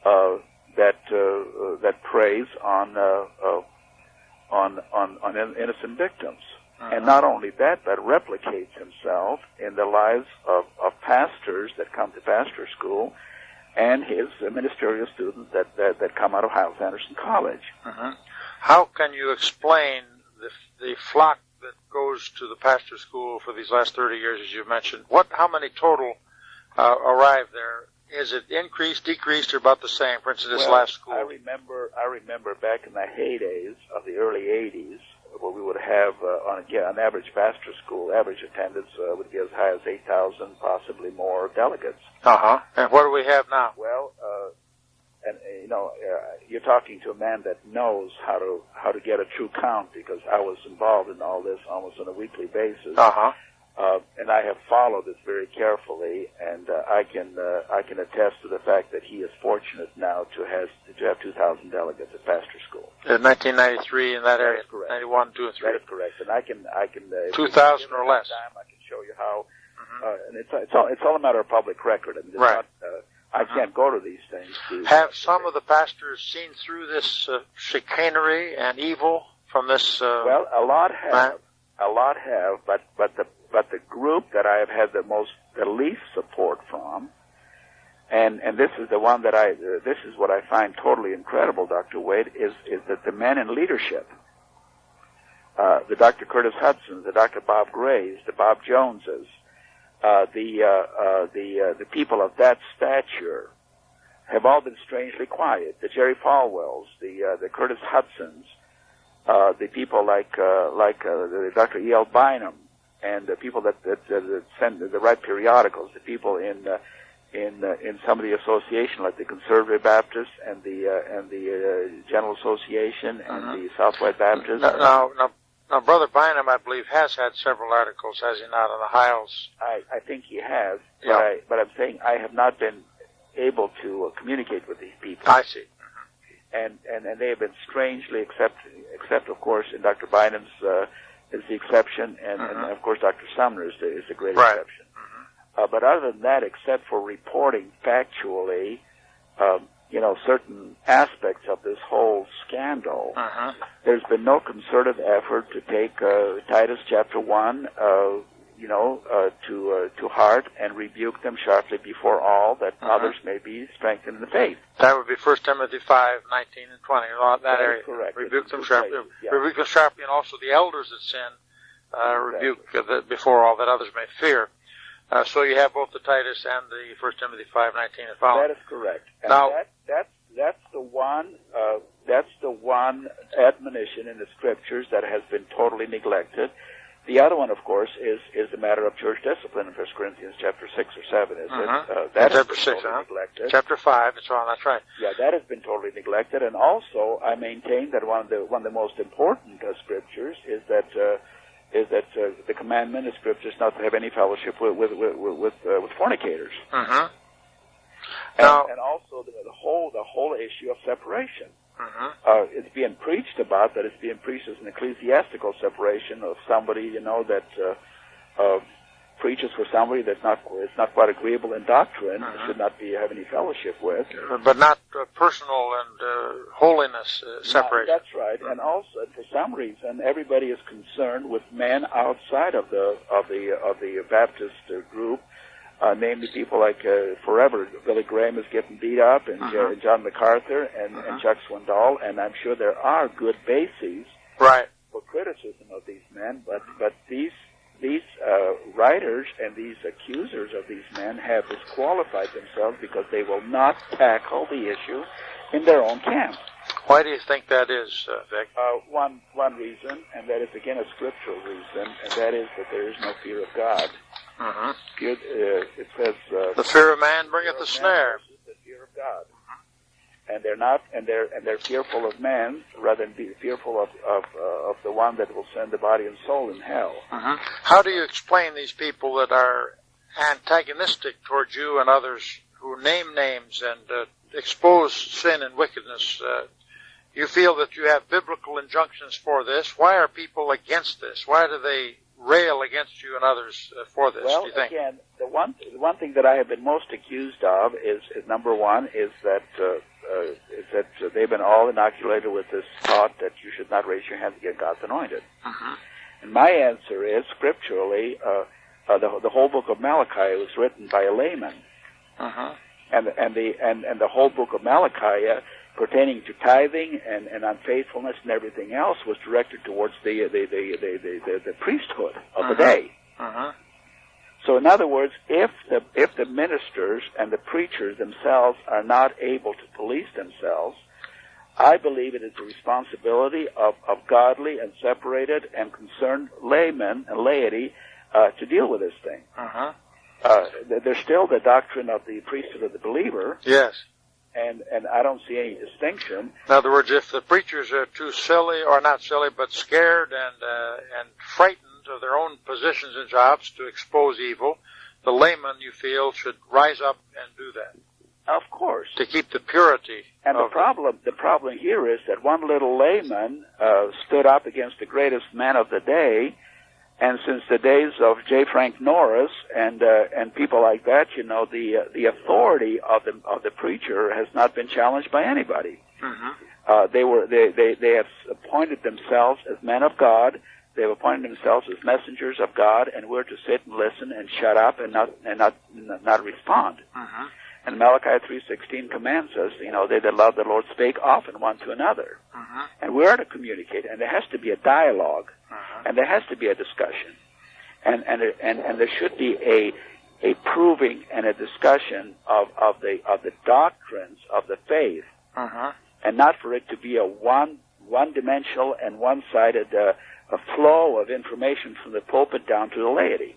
that preys on innocent victims. And not only that, but replicates himself in the lives of pastors that come to pastor school, and his ministerial students that come out of Hyles Anderson College. How can you explain the flock that goes to the pastor school for these last 30 years, as you mentioned? How many total arrive there? Is it increased, decreased, or about the same? For instance, this last school. I remember back in the heydays of the early 80s, where we would have, on average pastor school, average attendance would be as high as 8,000, possibly more delegates. And what do we have now? Well, you're talking to a man that knows how to get a true count, because I was involved in all this almost on a weekly basis. And I have followed this very carefully, and I can attest to the fact that he is fortunate now to have 2,000 delegates at pastor school. In 1993, in that area. That is correct. 91, 2, and 3. That is correct, and I can 2,000 or less. I can show you how. And it's all a matter of public record. I mean, it's not. I can't go to these things. Have some of the pastors seen through this chicanery and evil from this? Well, a lot have. A lot have, but the group that I have had the least support from, and this is the one that this is what I find totally incredible, Dr. Wade, is that the men in leadership, the Dr. Curtis Hudsons, the Dr. Bob Grays, the Bob Joneses, the people of that stature have all been strangely quiet. The Jerry Falwells, the Curtis Hudsons, the people like Dr. E.L. Bynum, and the people that send the right periodicals, the people in some of the association, like the Conservative Baptists and the General Association and the Southwest Baptists. Now, Brother Bynum, I believe, has had several articles, has he not, on the Hyles? I think he has, Yeah. but I'm saying I have not been able to communicate with these people. I see. And they have been strangely, except of course in Dr. Bynum's is the exception, and of course Dr. Sumner is the great exception. But other than that, except for reporting factually, certain aspects of this whole scandal, there's been no concerted effort to take Titus chapter 1, to heart and rebuke them sharply before all, that others may be strengthened in the faith. That would be 1 Timothy 5, 19 and 20, that area. Correct. Rebuke them sharply. Yeah. Rebuke them sharply, and also the elders that sin, rebuke before all, that others may fear. So you have both the Titus and the 1 Timothy 5, 19 and following. That is correct. And now, that's the one admonition in the Scriptures that has been totally neglected. The other one, of course, is the matter of church discipline in 1 Corinthians chapter 6 or 7, is it? That chapter 6, totally neglected. Chapter 5, that's right. Yeah, that has been totally neglected. And also, I maintain that one of the most important scriptures is that the commandment of scriptures not to have any fellowship with fornicators. And also the whole issue of separation. It's being preached about, but it's being preached as an ecclesiastical separation of somebody, that preaches for somebody that's not quite agreeable in doctrine, should not have any fellowship with. But not personal and holiness separation. That's right. And also, for some reason, everybody is concerned with men outside of the Baptist group. Namely, people like forever, Billy Graham is getting beat up, and John MacArthur, and Chuck Swindoll, and I'm sure there are good bases for criticism of these men, but these writers and these accusers of these men have disqualified themselves because they will not tackle the issue in their own camp. Why do you think that is, Vic? One reason, and that is again a scriptural reason, and that is that there is no fear of God. It says the fear of man bringeth a snare. The fear of God, and they're not, and they're fearful of man rather than be fearful of the one that will send the body and soul in hell. How do you explain these people that are antagonistic towards you and others who name names and expose sin and wickedness? You feel that you have biblical injunctions for this. Why are people against this? Why do they rail against you and others for this, well, do you think? Again, the one thing that I have been most accused of is number one, is that they've been all inoculated with this thought that you should not raise your hand to get God's anointed. And my answer is, scripturally, the whole book of Malachi was written by a layman. And the whole book of Malachi, pertaining to tithing and unfaithfulness and everything else, was directed towards the priesthood of the day. So, in other words, if the ministers and the preachers themselves are not able to police themselves, I believe it is the responsibility of godly and separated and concerned laymen and laity to deal with this thing. There's still the doctrine of the priesthood of the believer. Yes. And I don't see any distinction. In other words, if the preachers are too silly, or not silly, but scared and frightened of their own positions and jobs to expose evil, the layman, you feel, should rise up and do that. Of course. To keep the purity. And the problem here is that one little layman stood up against the greatest man of the day. And since the days of J. Frank Norris and people like that, the authority of the preacher has not been challenged by anybody. They have appointed themselves as men of God. They have appointed themselves as messengers of God, and we're to sit and listen and shut up and not respond. And Malachi 3:16 commands us, they that love the Lord spake often one to another. And we are to communicate, and there has to be a dialogue, and there has to be a discussion, and there should be a proving and a discussion of the doctrines of the faith, and not for it to be a one-dimensional and one-sided a flow of information from the pulpit down to the laity.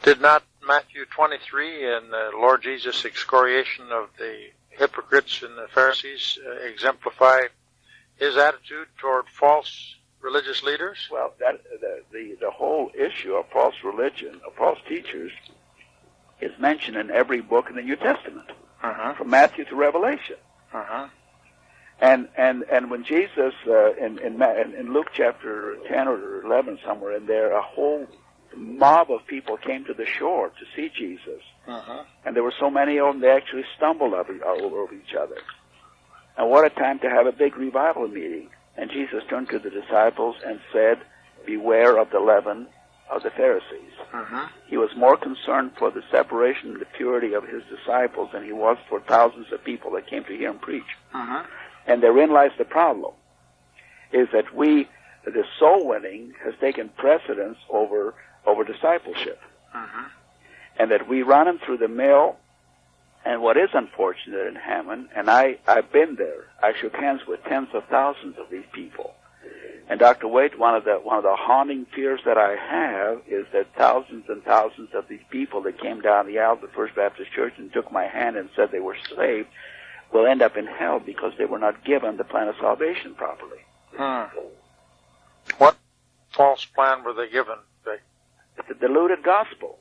Did not Matthew 23 and the Lord Jesus' excoriation of the hypocrites and the Pharisees exemplify his attitude toward false religious leaders? Well, the whole issue of false religion, of false teachers, is mentioned in every book in the New Testament, from Matthew to Revelation. And when Jesus in Luke chapter 10 or 11 somewhere in there, a whole mob of people came to the shore to see Jesus, and there were so many of them they actually stumbled over each other. And what a time to have a big revival meeting! And Jesus turned to the disciples and said, "Beware of the leaven of the Pharisees." He was more concerned for the separation and the purity of his disciples than he was for thousands of people that came to hear him preach. And therein lies the problem, is that the soul winning has taken precedence over discipleship. And that we run them through the mill. And what is unfortunate in Hammond, and I've been there, I shook hands with tens of thousands of these people. And Dr. Waite, one of the haunting fears that I have is that thousands and thousands of these people that came down the aisle of the First Baptist Church and took my hand and said they were saved will end up in hell because they were not given the plan of salvation properly. What false plan were they given? It's a diluted gospel.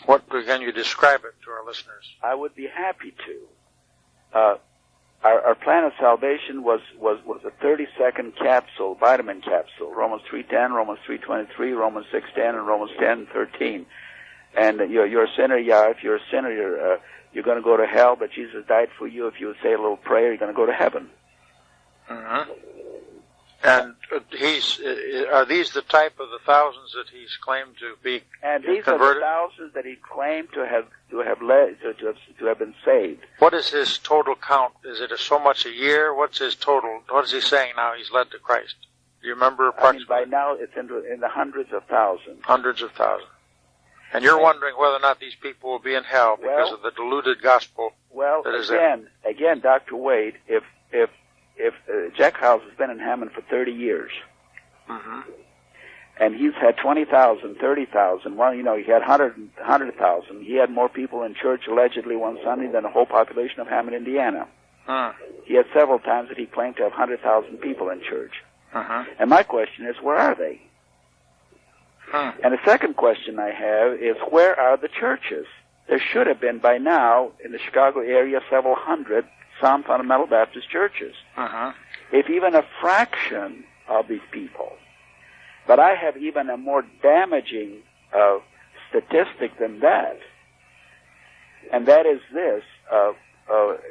Can you describe it to our listeners? I would be happy to. Our plan of salvation was a 30-second capsule, vitamin capsule, Romans 3:10, Romans 3:23, Romans 6:10, and Romans 10:13. And you're a sinner, if you're a sinner, you're going to go to hell, but Jesus died for you. If you say a little prayer, you're going to go to heaven. And are these the type of the thousands that he's claimed to be converted? And these are the thousands that he claimed to have been saved. What is his total count? Is it so much a year? What's his total? What is he saying now he's led to Christ? Do you remember approximately? I mean, by now it's in the hundreds of thousands. Hundreds of thousands. And you're wondering whether or not these people will be in hell because of the diluted gospel. Well, that is again, Dr. Wade, if Jack Hyles has been in Hammond for 30 years, and he's had 20,000, 30,000. Well, he had 100,000. He had more people in church allegedly one Sunday than the whole population of Hammond, Indiana. He had several times that he claimed to have 100,000 people in church. And my question is, where are they? And the second question I have is, where are the churches? There should have been by now in the Chicago area several hundred some fundamental Baptist churches. If even a fraction of these people. But I have even a more damaging statistic than that. And that is this.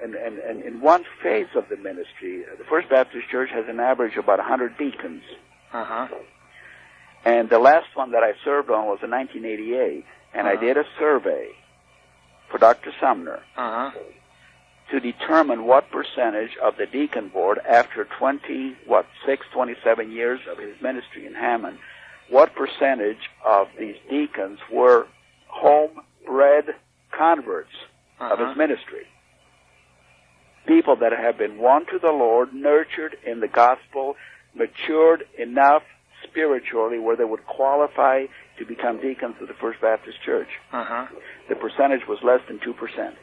In one phase of the ministry, the First Baptist Church has an average of about 100 deacons. And the last one that I served on was in 1988. And I did a survey for Dr. Sumner to determine what percentage of the deacon board, after 27 years of his ministry in Hammond, what percentage of these deacons were homebred converts of his ministry. People that have been won to the Lord, nurtured in the gospel, matured enough spiritually where they would qualify to become deacons of the First Baptist Church. The percentage was less than 2%.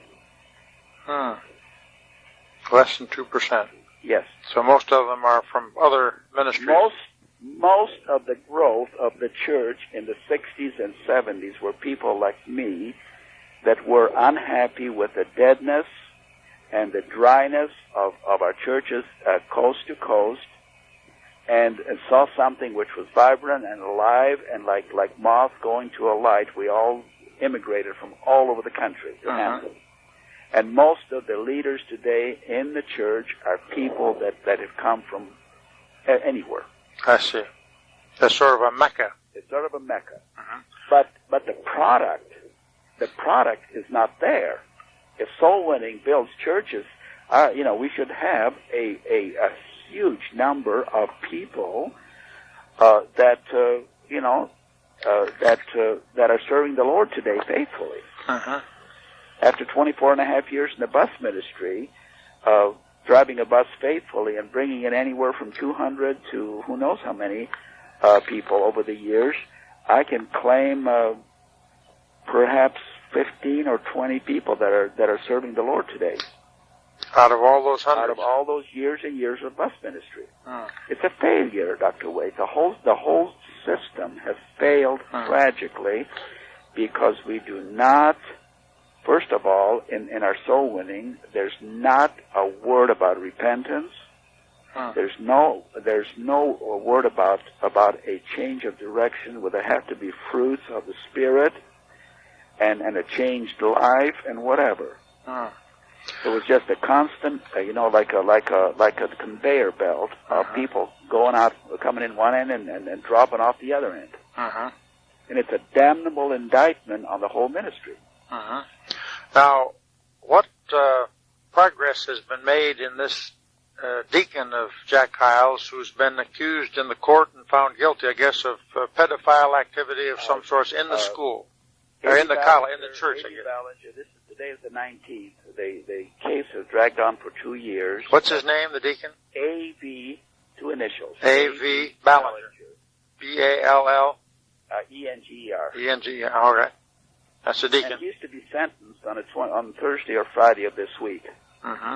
Less than 2%. Yes. So most of them are from other ministries. Most of the growth of the church in the 60s and 70s were people like me that were unhappy with the deadness and the dryness of our churches coast to coast, and saw something which was vibrant and alive and like moths going to a light. We all immigrated from all over the country to Hampton. And most of the leaders today in the church are people that have come from anywhere. I see. That's sort of a mecca. It's sort of a mecca. But the product is not there. If soul winning builds churches, we should have a huge number of people that are serving the Lord today faithfully. After 24 and a half years in the bus ministry, driving a bus faithfully and bringing in anywhere from 200 to who knows how many people over the years, I can claim perhaps 15 or 20 people that are serving the Lord today. Out of all those hundreds? Out of all those years and years of bus ministry. It's a failure, Dr. Wade. The whole system has failed tragically because we do not. First of all, in our soul winning, there's not a word about repentance. There's no word about a change of direction where there have to be fruits of the Spirit and a changed life and whatever. It was just a constant, like a conveyor belt of people going out, coming in one end and dropping off the other end. And it's a damnable indictment on the whole ministry. Now, what progress has been made in this deacon of Jack Hyles, who's been accused in the court and found guilty, I guess, of pedophile activity of some sort in the school, or in the college, in the church, I guess. Today is the 19th. The case has dragged on for 2 years. What's his name, the deacon? A.V. Two initials. A.V. Ballinger. B-A-L-L. E-N-G-E-R. E-N-G-E-R, all right. That's the deacon. And he used to be sentenced on Thursday or Friday of this week. Mm-hmm.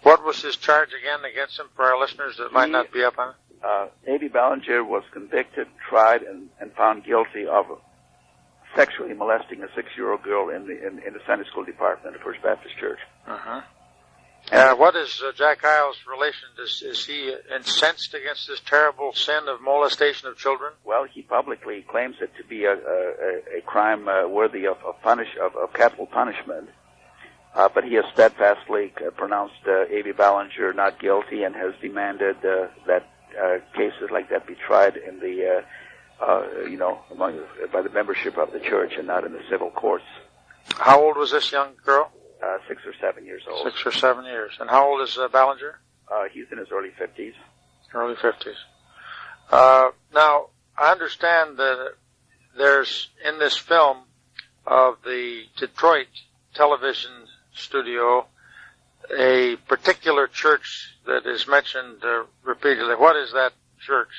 What was his charge again against him for our listeners that might not be up on it? A.V. Ballinger was convicted, tried, and found guilty of sexually molesting a 6-year-old girl in the Sunday school department of the First Baptist Church. Uh-huh. What is Jack Hyles' relation? Is he incensed against this terrible sin of molestation of children? Well, he publicly claims it to be a crime worthy of capital punishment. But he has steadfastly pronounced A.V. Ballinger not guilty and has demanded that cases like that be tried in the, by the membership of the church and not in the civil courts. How old was this young girl? 6 or 7 years old. 6 or 7 years. And how old is Ballinger? He's in his early 50s. Early 50s. Now, I understand that there's, in this film of the Detroit television studio, a particular church that is mentioned repeatedly. What is that church?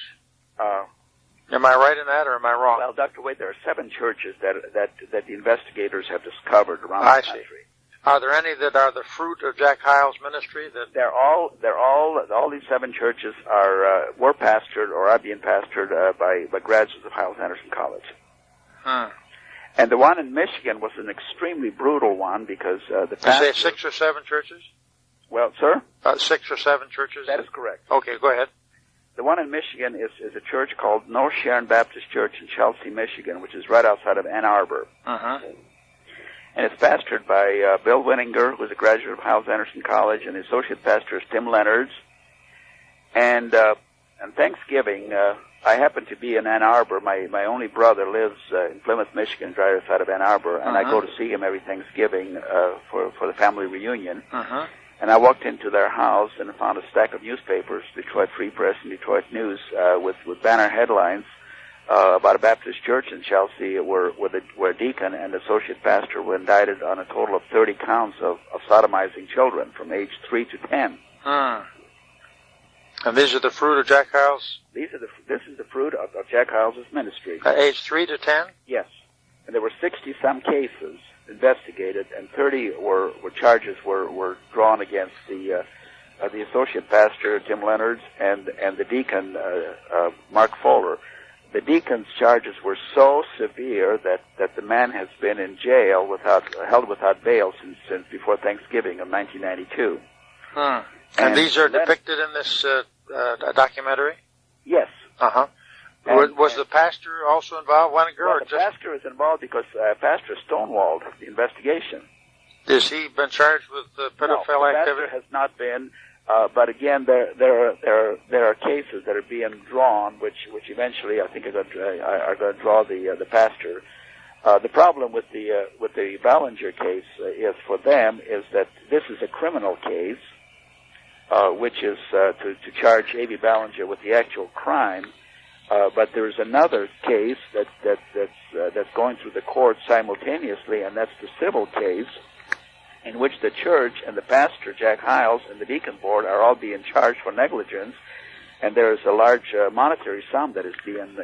Am I right in that, or am I wrong? Well, Dr. Wade, there are 7 churches that the investigators have discovered around the country. Are there any that are the fruit of Jack Hyles' ministry? That all these 7 churches were pastored or are being pastored by graduates of Hyles Anderson College. And the one in Michigan was an extremely brutal one because the pastor... You say 6 or 7 churches? Well, sir? 6 or 7 churches? That is correct. Okay, go ahead. The one in Michigan is a church called North Sharon Baptist Church in Chelsea, Michigan, which is right outside of Ann Arbor. Uh-huh. And it's pastored by Bill Winninger, who's a graduate of Hyles Anderson College, and the associate pastor is Tim Leonards. And on Thanksgiving, I happen to be in Ann Arbor. My only brother lives in Plymouth, Michigan, right outside of Ann Arbor, and I go to see him every Thanksgiving for the family reunion. Uh-huh. And I walked into their house and found a stack of newspapers, Detroit Free Press and Detroit News, with banner headlines about a Baptist church in Chelsea where a deacon and associate pastor were indicted on a total of 30 counts of sodomizing children from age 3 to 10. And these are the fruit of Jack Hyles? This is the fruit of Jack Hyles' ministry. Age 3 to 10? Yes. And there were 60-some cases investigated, and 30 charges were drawn against the associate pastor, Tim Leonards, and the deacon, Mark Fuller. The deacon's charges were so severe that the man has been in jail held without bail since before Thanksgiving of 1992. And these are depicted in this documentary? Yes. Uh-huh. Was the pastor also involved? The pastor is involved because Pastor stonewalled the investigation. Has he been charged with pedophile activity? The pastor has not been. But again, there are cases that are being drawn, which eventually I think are going to draw the pastor. The problem with the Ballinger case is that this is a criminal case, which is to charge A.V. Ballinger with the actual crime. But there is another case that's going through the court simultaneously, and that's the civil case, in which the church and the pastor, Jack Hyles, and the deacon board are all being charged for negligence, and there is a large monetary sum that is being,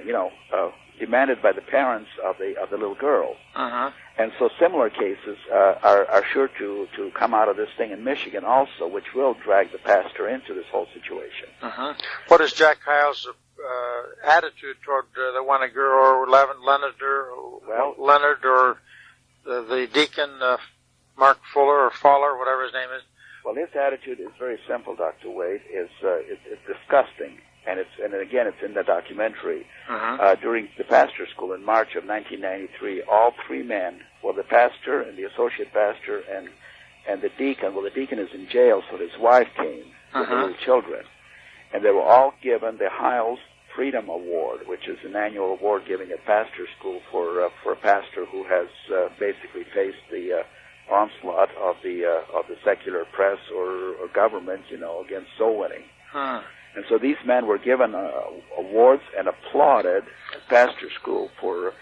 demanded by the parents of the little girl. Uh-huh. And so similar cases are sure to come out of this thing in Michigan also, which will drag the pastor into this whole situation. Uh-huh. What is Jack Hyles' attitude toward the one girl, or Leonard, or the deacon, Mark Fuller or Fowler, whatever his name is? Well, his attitude is very simple, Dr. Wade. It's disgusting, and again it's in the documentary. Uh-huh. During the pastor school in March of 1993, all 3 men, the pastor and the associate pastor and the deacon. Well, the deacon is in jail, so his wife came with the little children, and they were all given the Hyles Freedom Award, which is an annual award given at pastor school for a pastor who has basically faced the onslaught of the secular press or government, against soul winning. And so these men were given awards and applauded at pastor school for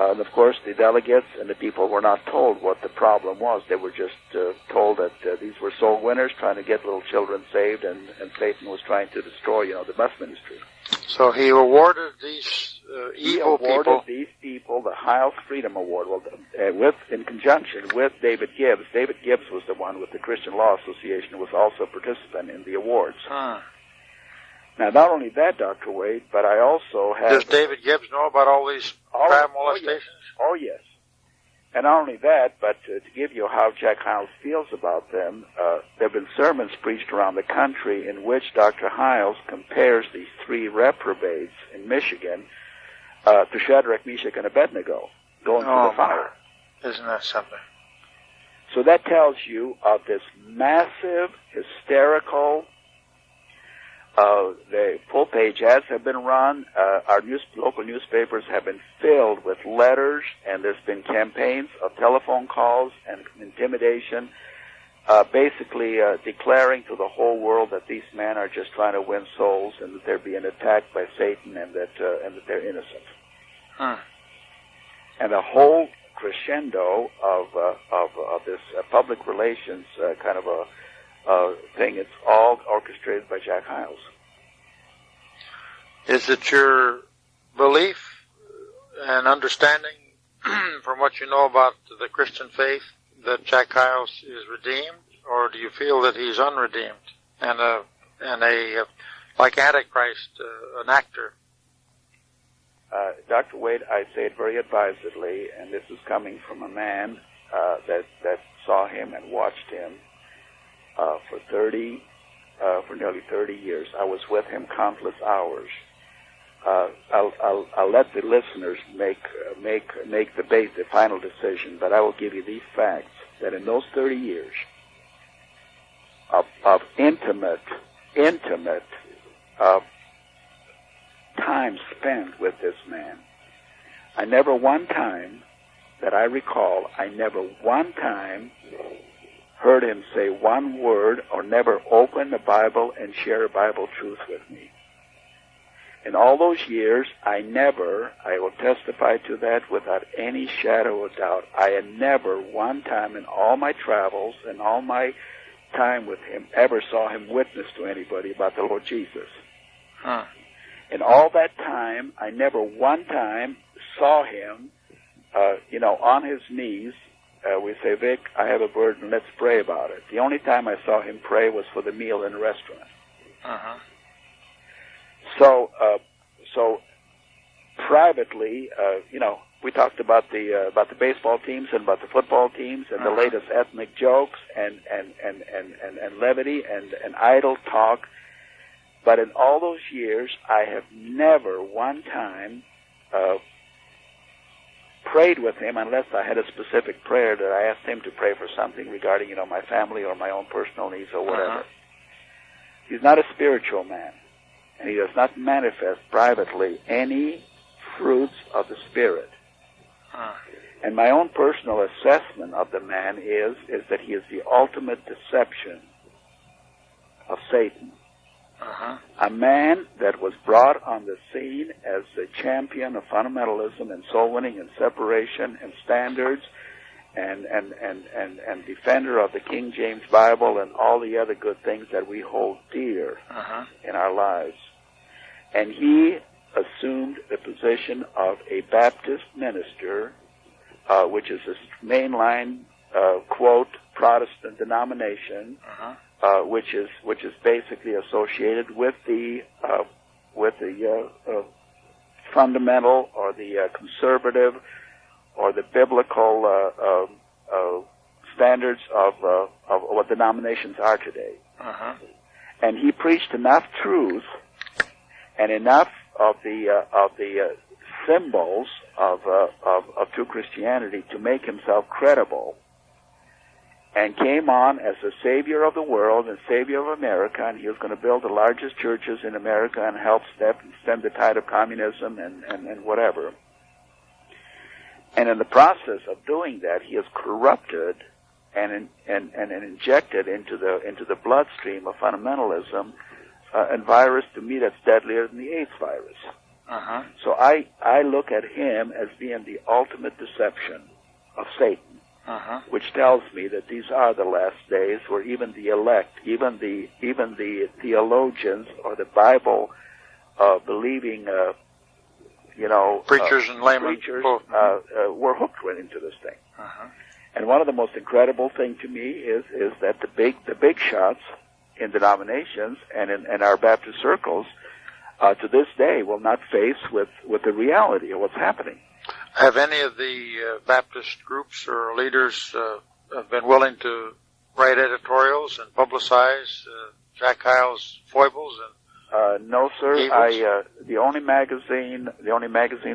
And of course, the delegates and the people were not told what the problem was. They were just told that these were soul winners trying to get little children saved, and Satan was trying to destroy, the bus ministry. So he awarded these evil people. He awarded these people the Hyles Freedom Award, in conjunction with David Gibbs. David Gibbs was the one with the Christian Law Association who was also a participant in the awards. Now, not only that, Dr. Wade, but I also have... Does David Gibbs know about all these child molestations? Oh, yes. And not only that, but to give you how Jack Hyles feels about them, there have been sermons preached around the country in which Dr. Hyles compares these three reprobates in Michigan to Shadrach, Meshach, and Abednego going through the fire. Isn't that something? So that tells you of this massive, hysterical... the full-page ads have been run. Our local newspapers have been filled with letters, and there's been campaigns of telephone calls and intimidation, basically declaring to the whole world that these men are just trying to win souls and that they're being attacked by Satan and that they're innocent. And the whole crescendo of this public relations kind of a thing. It's all orchestrated by Jack Hyles. Is it your belief and understanding from what you know about the Christian faith that Jack Hyles is redeemed, or do you feel that he's unredeemed and like Antichrist, an actor? Dr. Wade, I say it very advisedly, and this is coming from a man that saw him and watched him for nearly 30 years. I was with him countless hours. I'll let the listeners make the final decision, but I will give you these facts, that in those 30 years of intimate time spent with this man, I never one time that I recall, heard him say one word or never open the Bible and share a Bible truth with me. In all those years, I will testify to that without any shadow of doubt, I had never one time in all my travels and all my time with him ever saw him witness to anybody about the Lord Jesus. In all that time, I never one time saw him, on his knees. We say, Vic, I have a burden, let's pray about it. The only time I saw him pray was for the meal in the restaurant. So privately, we talked about the baseball teams and about the football teams and the latest ethnic jokes and levity and idle talk. But in all those years, I have never one time prayed with him unless I had a specific prayer that I asked him to pray for something regarding, my family or my own personal needs or whatever. He's not a spiritual man, and he does not manifest privately any fruits of the Spirit. And my own personal assessment of the man is that he is the ultimate deception of Satan. A man that was brought on the scene as the champion of fundamentalism and soul winning and separation and standards and defender of the King James Bible and all the other good things that we hold dear in our lives. And he assumed the position of a Baptist minister, which is a mainline, quote, Protestant denomination, which is basically associated with the fundamental or the conservative or the biblical standards of what denominations are today. And he preached enough truth and enough of the symbols of true Christianity to make himself credible, and came on as the savior of the world and savior of America, and he was going to build the largest churches in America and help stem the tide of communism and whatever. And in the process of doing that, he has corrupted and injected into the bloodstream of fundamentalism a virus to me that's deadlier than the AIDS virus. So I look at him as being the ultimate deception of Satan, which tells me that these are the last days where even the elect, even the theologians or the Bible believing, preachers and laymen, were hooked into this thing. And one of the most incredible things to me is that the big shots in denominations and in our Baptist circles to this day will not face with the reality of what's happening. Have any of the Baptist groups or leaders been willing to write editorials and publicize Jack Hyles' foibles? No, sir. The only magazine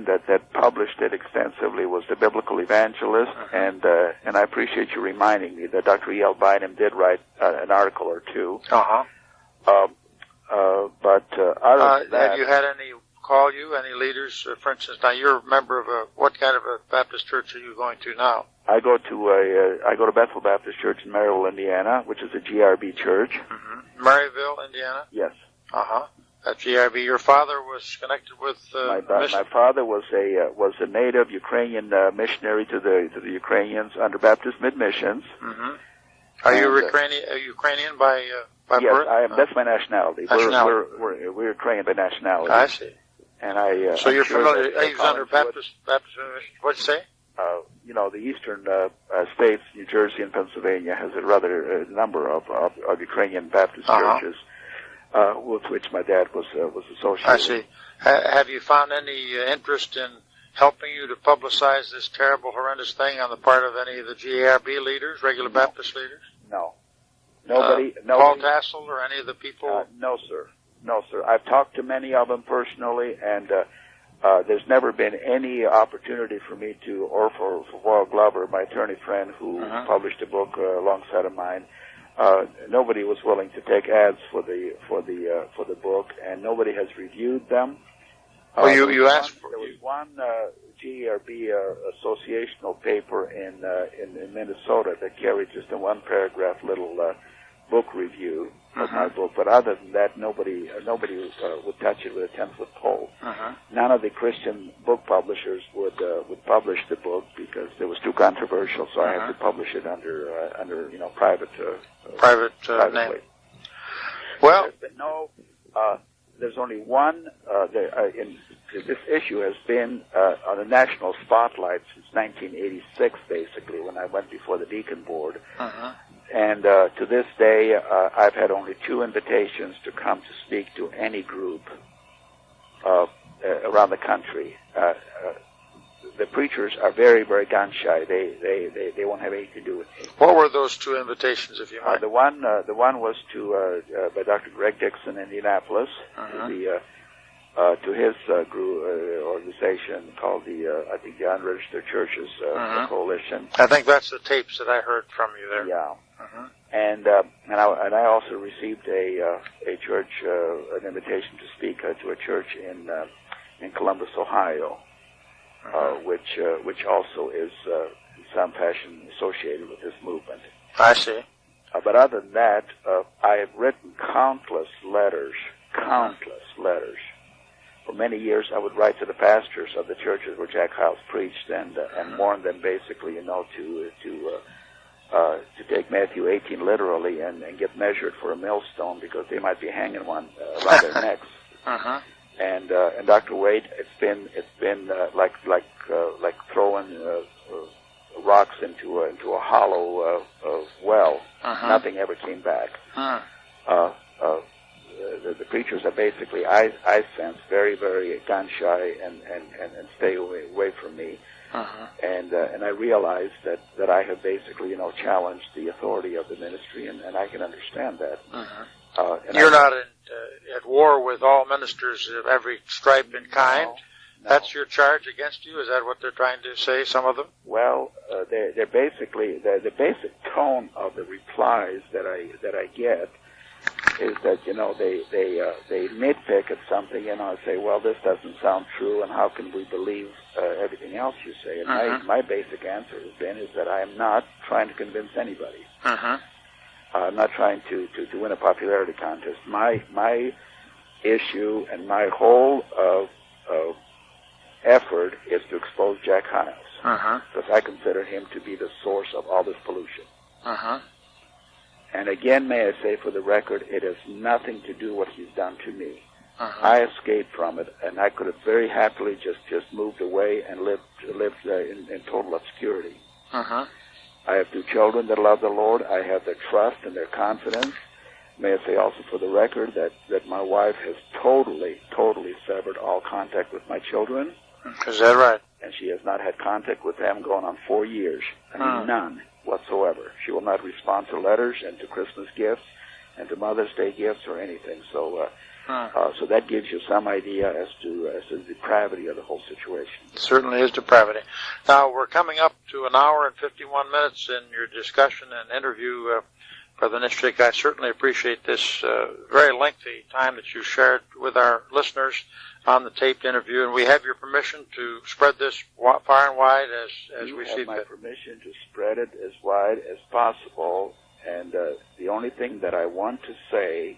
that published it extensively was the Biblical Evangelist, and I appreciate you reminding me that Dr. E.L. Bynum did write an article or two. But other than that, have you had any call you, any leaders? For instance, now you're a member of what kind of a Baptist church are you going to now? I go to Bethel Baptist Church in Maryville, Indiana, which is a GRB church. Maryville, Indiana? Yes. At GRB. Your father was connected with my father was a native Ukrainian missionary to the Ukrainians under Baptist Mid Missions. Are you Ukrainian by yes, birth? I am. That's my nationality. We're Ukrainian by nationality. I see. And so you're familiar? He's under Baptist Mission. What'd you say? The eastern states, New Jersey and Pennsylvania, has a rather number of Ukrainian Baptist churches. With which my dad was associated. I see. Have you found any interest in helping you to publicize this terrible, horrendous thing on the part of any of the GARB leaders, regular Baptist leaders? No. Nobody. Paul Tassel or any of the people? No, sir. No, sir. I've talked to many of them personally, and there's never been any opportunity for me to, or for Royal Glover, my attorney friend who published a book alongside of mine. Nobody was willing to take ads for the book, and nobody has reviewed them. You asked for. There was one GERB associational paper in Minnesota that carried just a one paragraph little book review of my book, but other than that, nobody would touch it with a 10-foot pole. None of the Christian book publishers would publish the book because it was too controversial. So I had to publish it under private name. Well, there's only one. This issue has been on the national spotlight since 1986, basically, when I went before the Deacon Board. And to this day, I've had only 2 invitations to come to speak to any group around the country. The preachers are very, very gun shy. They won't have anything to do with me. What were those 2 invitations, if you mind? The one was to by Dr. Greg Dixon in Indianapolis to his group organization called the Unregistered Churches Coalition. I think that's the tapes that I heard from you there. Yeah. And I also received a church an invitation to speak to a church in Columbus, Ohio, which also is in some fashion associated with this movement. I see. But other than that, I have written countless letters. For many years, I would write to the pastors of the churches where Jack Hyles preached and warn them basically, to take Matthew 18 literally and get measured for a millstone because they might be hanging one around their necks. And Dr. Wade, it's been like throwing rocks into a hollow well. Nothing ever came back. The preachers are basically, I sense, very, very gun shy and stay away from me. And I realize that I have basically challenged the authority of the ministry, and I can understand that. You're not at war with all ministers of every stripe and kind. No. That's your charge against you. Is that what they're trying to say? Some of them. Well, they're basically the basic tone of the replies that I get is that they nitpick at something and say, well, this doesn't sound true, and how can we believe everything else you say? And my basic answer has been is that I am not trying to convince anybody. I'm not trying to win a popularity contest. My issue and my whole effort is to expose Jack Hyles, because I consider him to be the source of all this pollution. And again, may I say for the record, it has nothing to do what he's done to me. I escaped from it, and I could have very happily just moved away and lived in total obscurity. I have 2 children that love the Lord. I have their trust and their confidence. May I say also for the record that my wife has totally severed all contact with my children. Is that right? And she has not had contact with them going on 4 years. I mean, none whatsoever. She will not respond to letters and to Christmas gifts and to Mother's Day gifts or anything. So so that gives you some idea as to the depravity of the whole situation. It certainly is depravity. Now, we're coming up to an hour and 51 minutes in your discussion and interview, Brother Nischik. I certainly appreciate this very lengthy time that you shared with our listeners on the taped interview, and we have your permission to spread this far and wide as we see fit. You have my permission to spread it as wide as possible, and the only thing that I want to say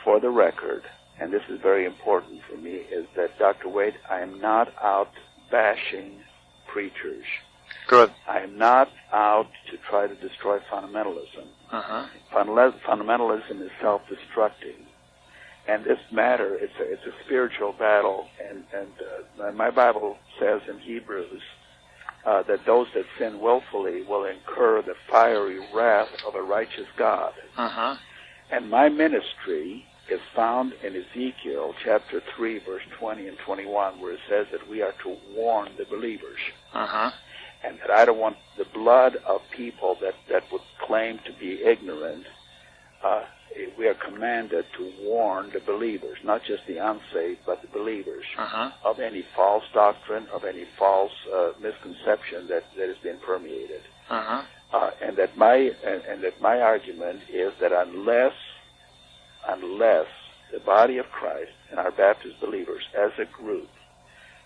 for the record, and this is very important for me, is that, Dr. Wade, I am not out bashing preachers. Good. I am not out to try to destroy fundamentalism. Fundamentalism is self-destructing. And this matter, it's a spiritual battle, and my Bible says in Hebrews that those that sin willfully will incur the fiery wrath of a righteous God. And my ministry is found in Ezekiel chapter 3, verse 20 and 21, where it says that we are to warn the believers. And that I don't want the blood of people that would claim to be ignorant. We are commanded to warn the believers, not just the unsaved, but the believers, of any false doctrine, of any false misconception that has been permeated. And that my argument is that unless the body of Christ and our Baptist believers as a group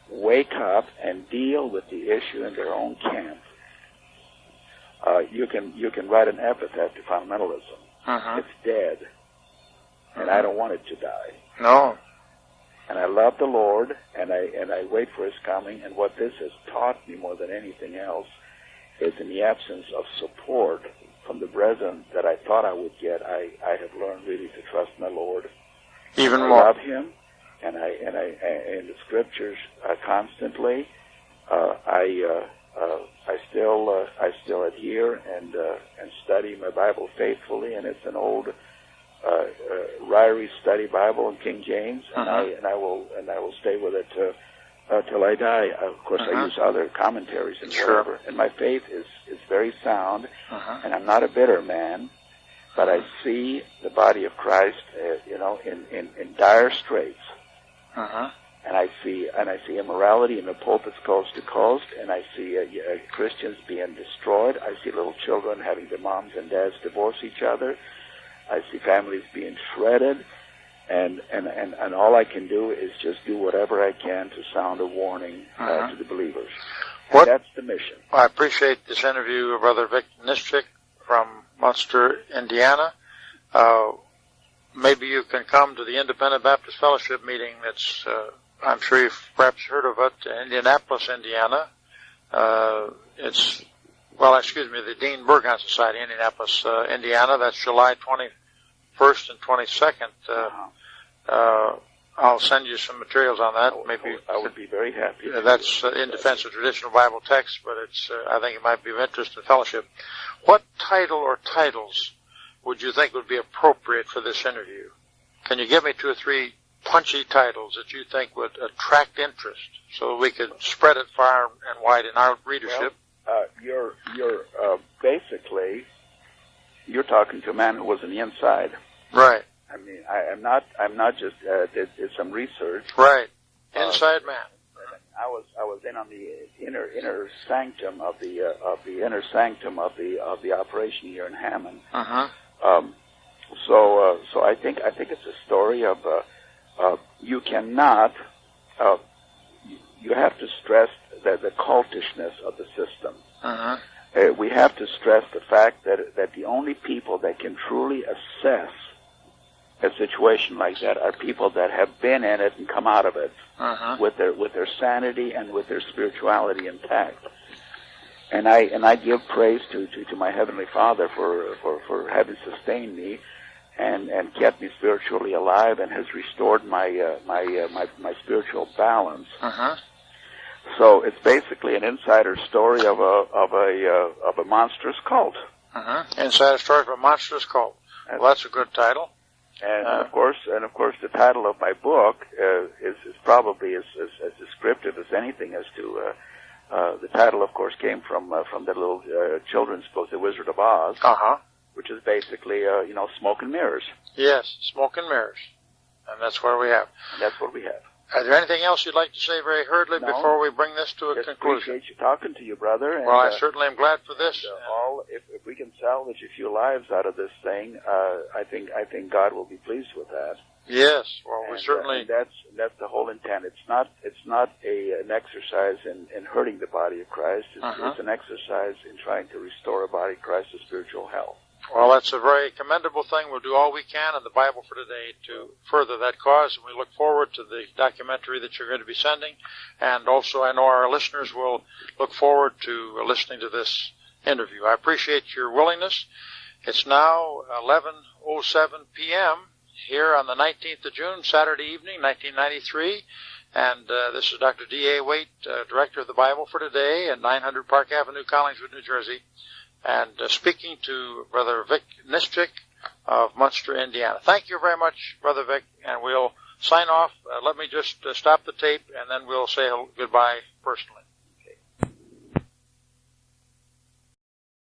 wake up and deal with the issue in their own camp, you can write an epitaph to fundamentalism. It's dead, and I don't want it to die. No. And I love the Lord, and I wait for His coming. And what this has taught me more than anything else is, in the absence of support from the brethren that I thought I would get, I have learned really to trust my Lord. Even more. I love Him, and I in the Scriptures constantly. I still adhere and study my Bible faithfully, and it's an old Ryrie Study Bible in King James, and I will stay with it till I die. Of course, I use other commentaries and whatever. And my faith is very sound, and I'm not a bitter man, but I see the body of Christ, in dire straits. And I see immorality in the pulpits coast to coast, and I see Christians being destroyed. I see little children having their moms and dads divorce each other. I see families being shredded, and all I can do is just do whatever I can to sound a warning to the believers. And that's the mission. Well, I appreciate this interview, Brother Vic Nischik from Munster, Indiana. Maybe you can come to the Independent Baptist Fellowship meeting that's, I'm sure you've perhaps heard of it, Indianapolis, Indiana. The Dean Burgon Society, Indianapolis, Indiana. That's July 21st and 22nd. I'll send you some materials on that. I would be very happy. That's in defense of traditional Bible texts, but I think it might be of interest in fellowship. What title or titles would you think would be appropriate for this interview? Can you give me 2 or 3 punchy titles that you think would attract interest so we could spread it far and wide in our readership? Well, you're basically, you're talking to a man who was on the inside. Right. I mean, I'm not just did some research. Right. Inside man. I was in on the inner sanctum of the inner sanctum of the operation here in Hammond. So I think it's a story of you cannot you have to stress the cultishness of the system. We have to stress the fact that the only people that can truly assess a situation like that are people that have been in it and come out of it with their sanity and with their spirituality intact. And I give praise to my Heavenly Father for having sustained me and kept me spiritually alive and has restored my spiritual balance. So it's basically an insider story of a monstrous cult. Insider story of a monstrous cult. Well, that's a good title. And of course, the title of my book is probably as descriptive as anything as to. The title, of course, came from the little children's book, The Wizard of Oz, which is basically, smoke and mirrors. Yes, smoke and mirrors, and that's what we have. That's what we have. Is there anything else you'd like to say very hurriedly before we bring this to a conclusion? Appreciate you talking to you, brother. And, well, I certainly am glad for this. If we can salvage a few lives out of this thing, I think God will be pleased with that. Yes, well, we certainly. And that's the whole intent. It's not an exercise in hurting the body of Christ. It's an exercise in trying to restore a body of Christ to spiritual health. Well, that's a very commendable thing. We'll do all we can in the Bible for Today to further that cause, and we look forward to the documentary that you're going to be sending. And also, I know our listeners will look forward to listening to this interview. I appreciate your willingness. It's now 11:07 p.m. here on the 19th of June, Saturday evening, 1993. And this is Dr. D.A. Waite, Director of the Bible for Today at 900 Park Avenue, Collingswood, New Jersey. And speaking to Brother Vic Nischik of Munster, Indiana. Thank you very much, Brother Vic, and we'll sign off. Let me just stop the tape, and then we'll say goodbye personally.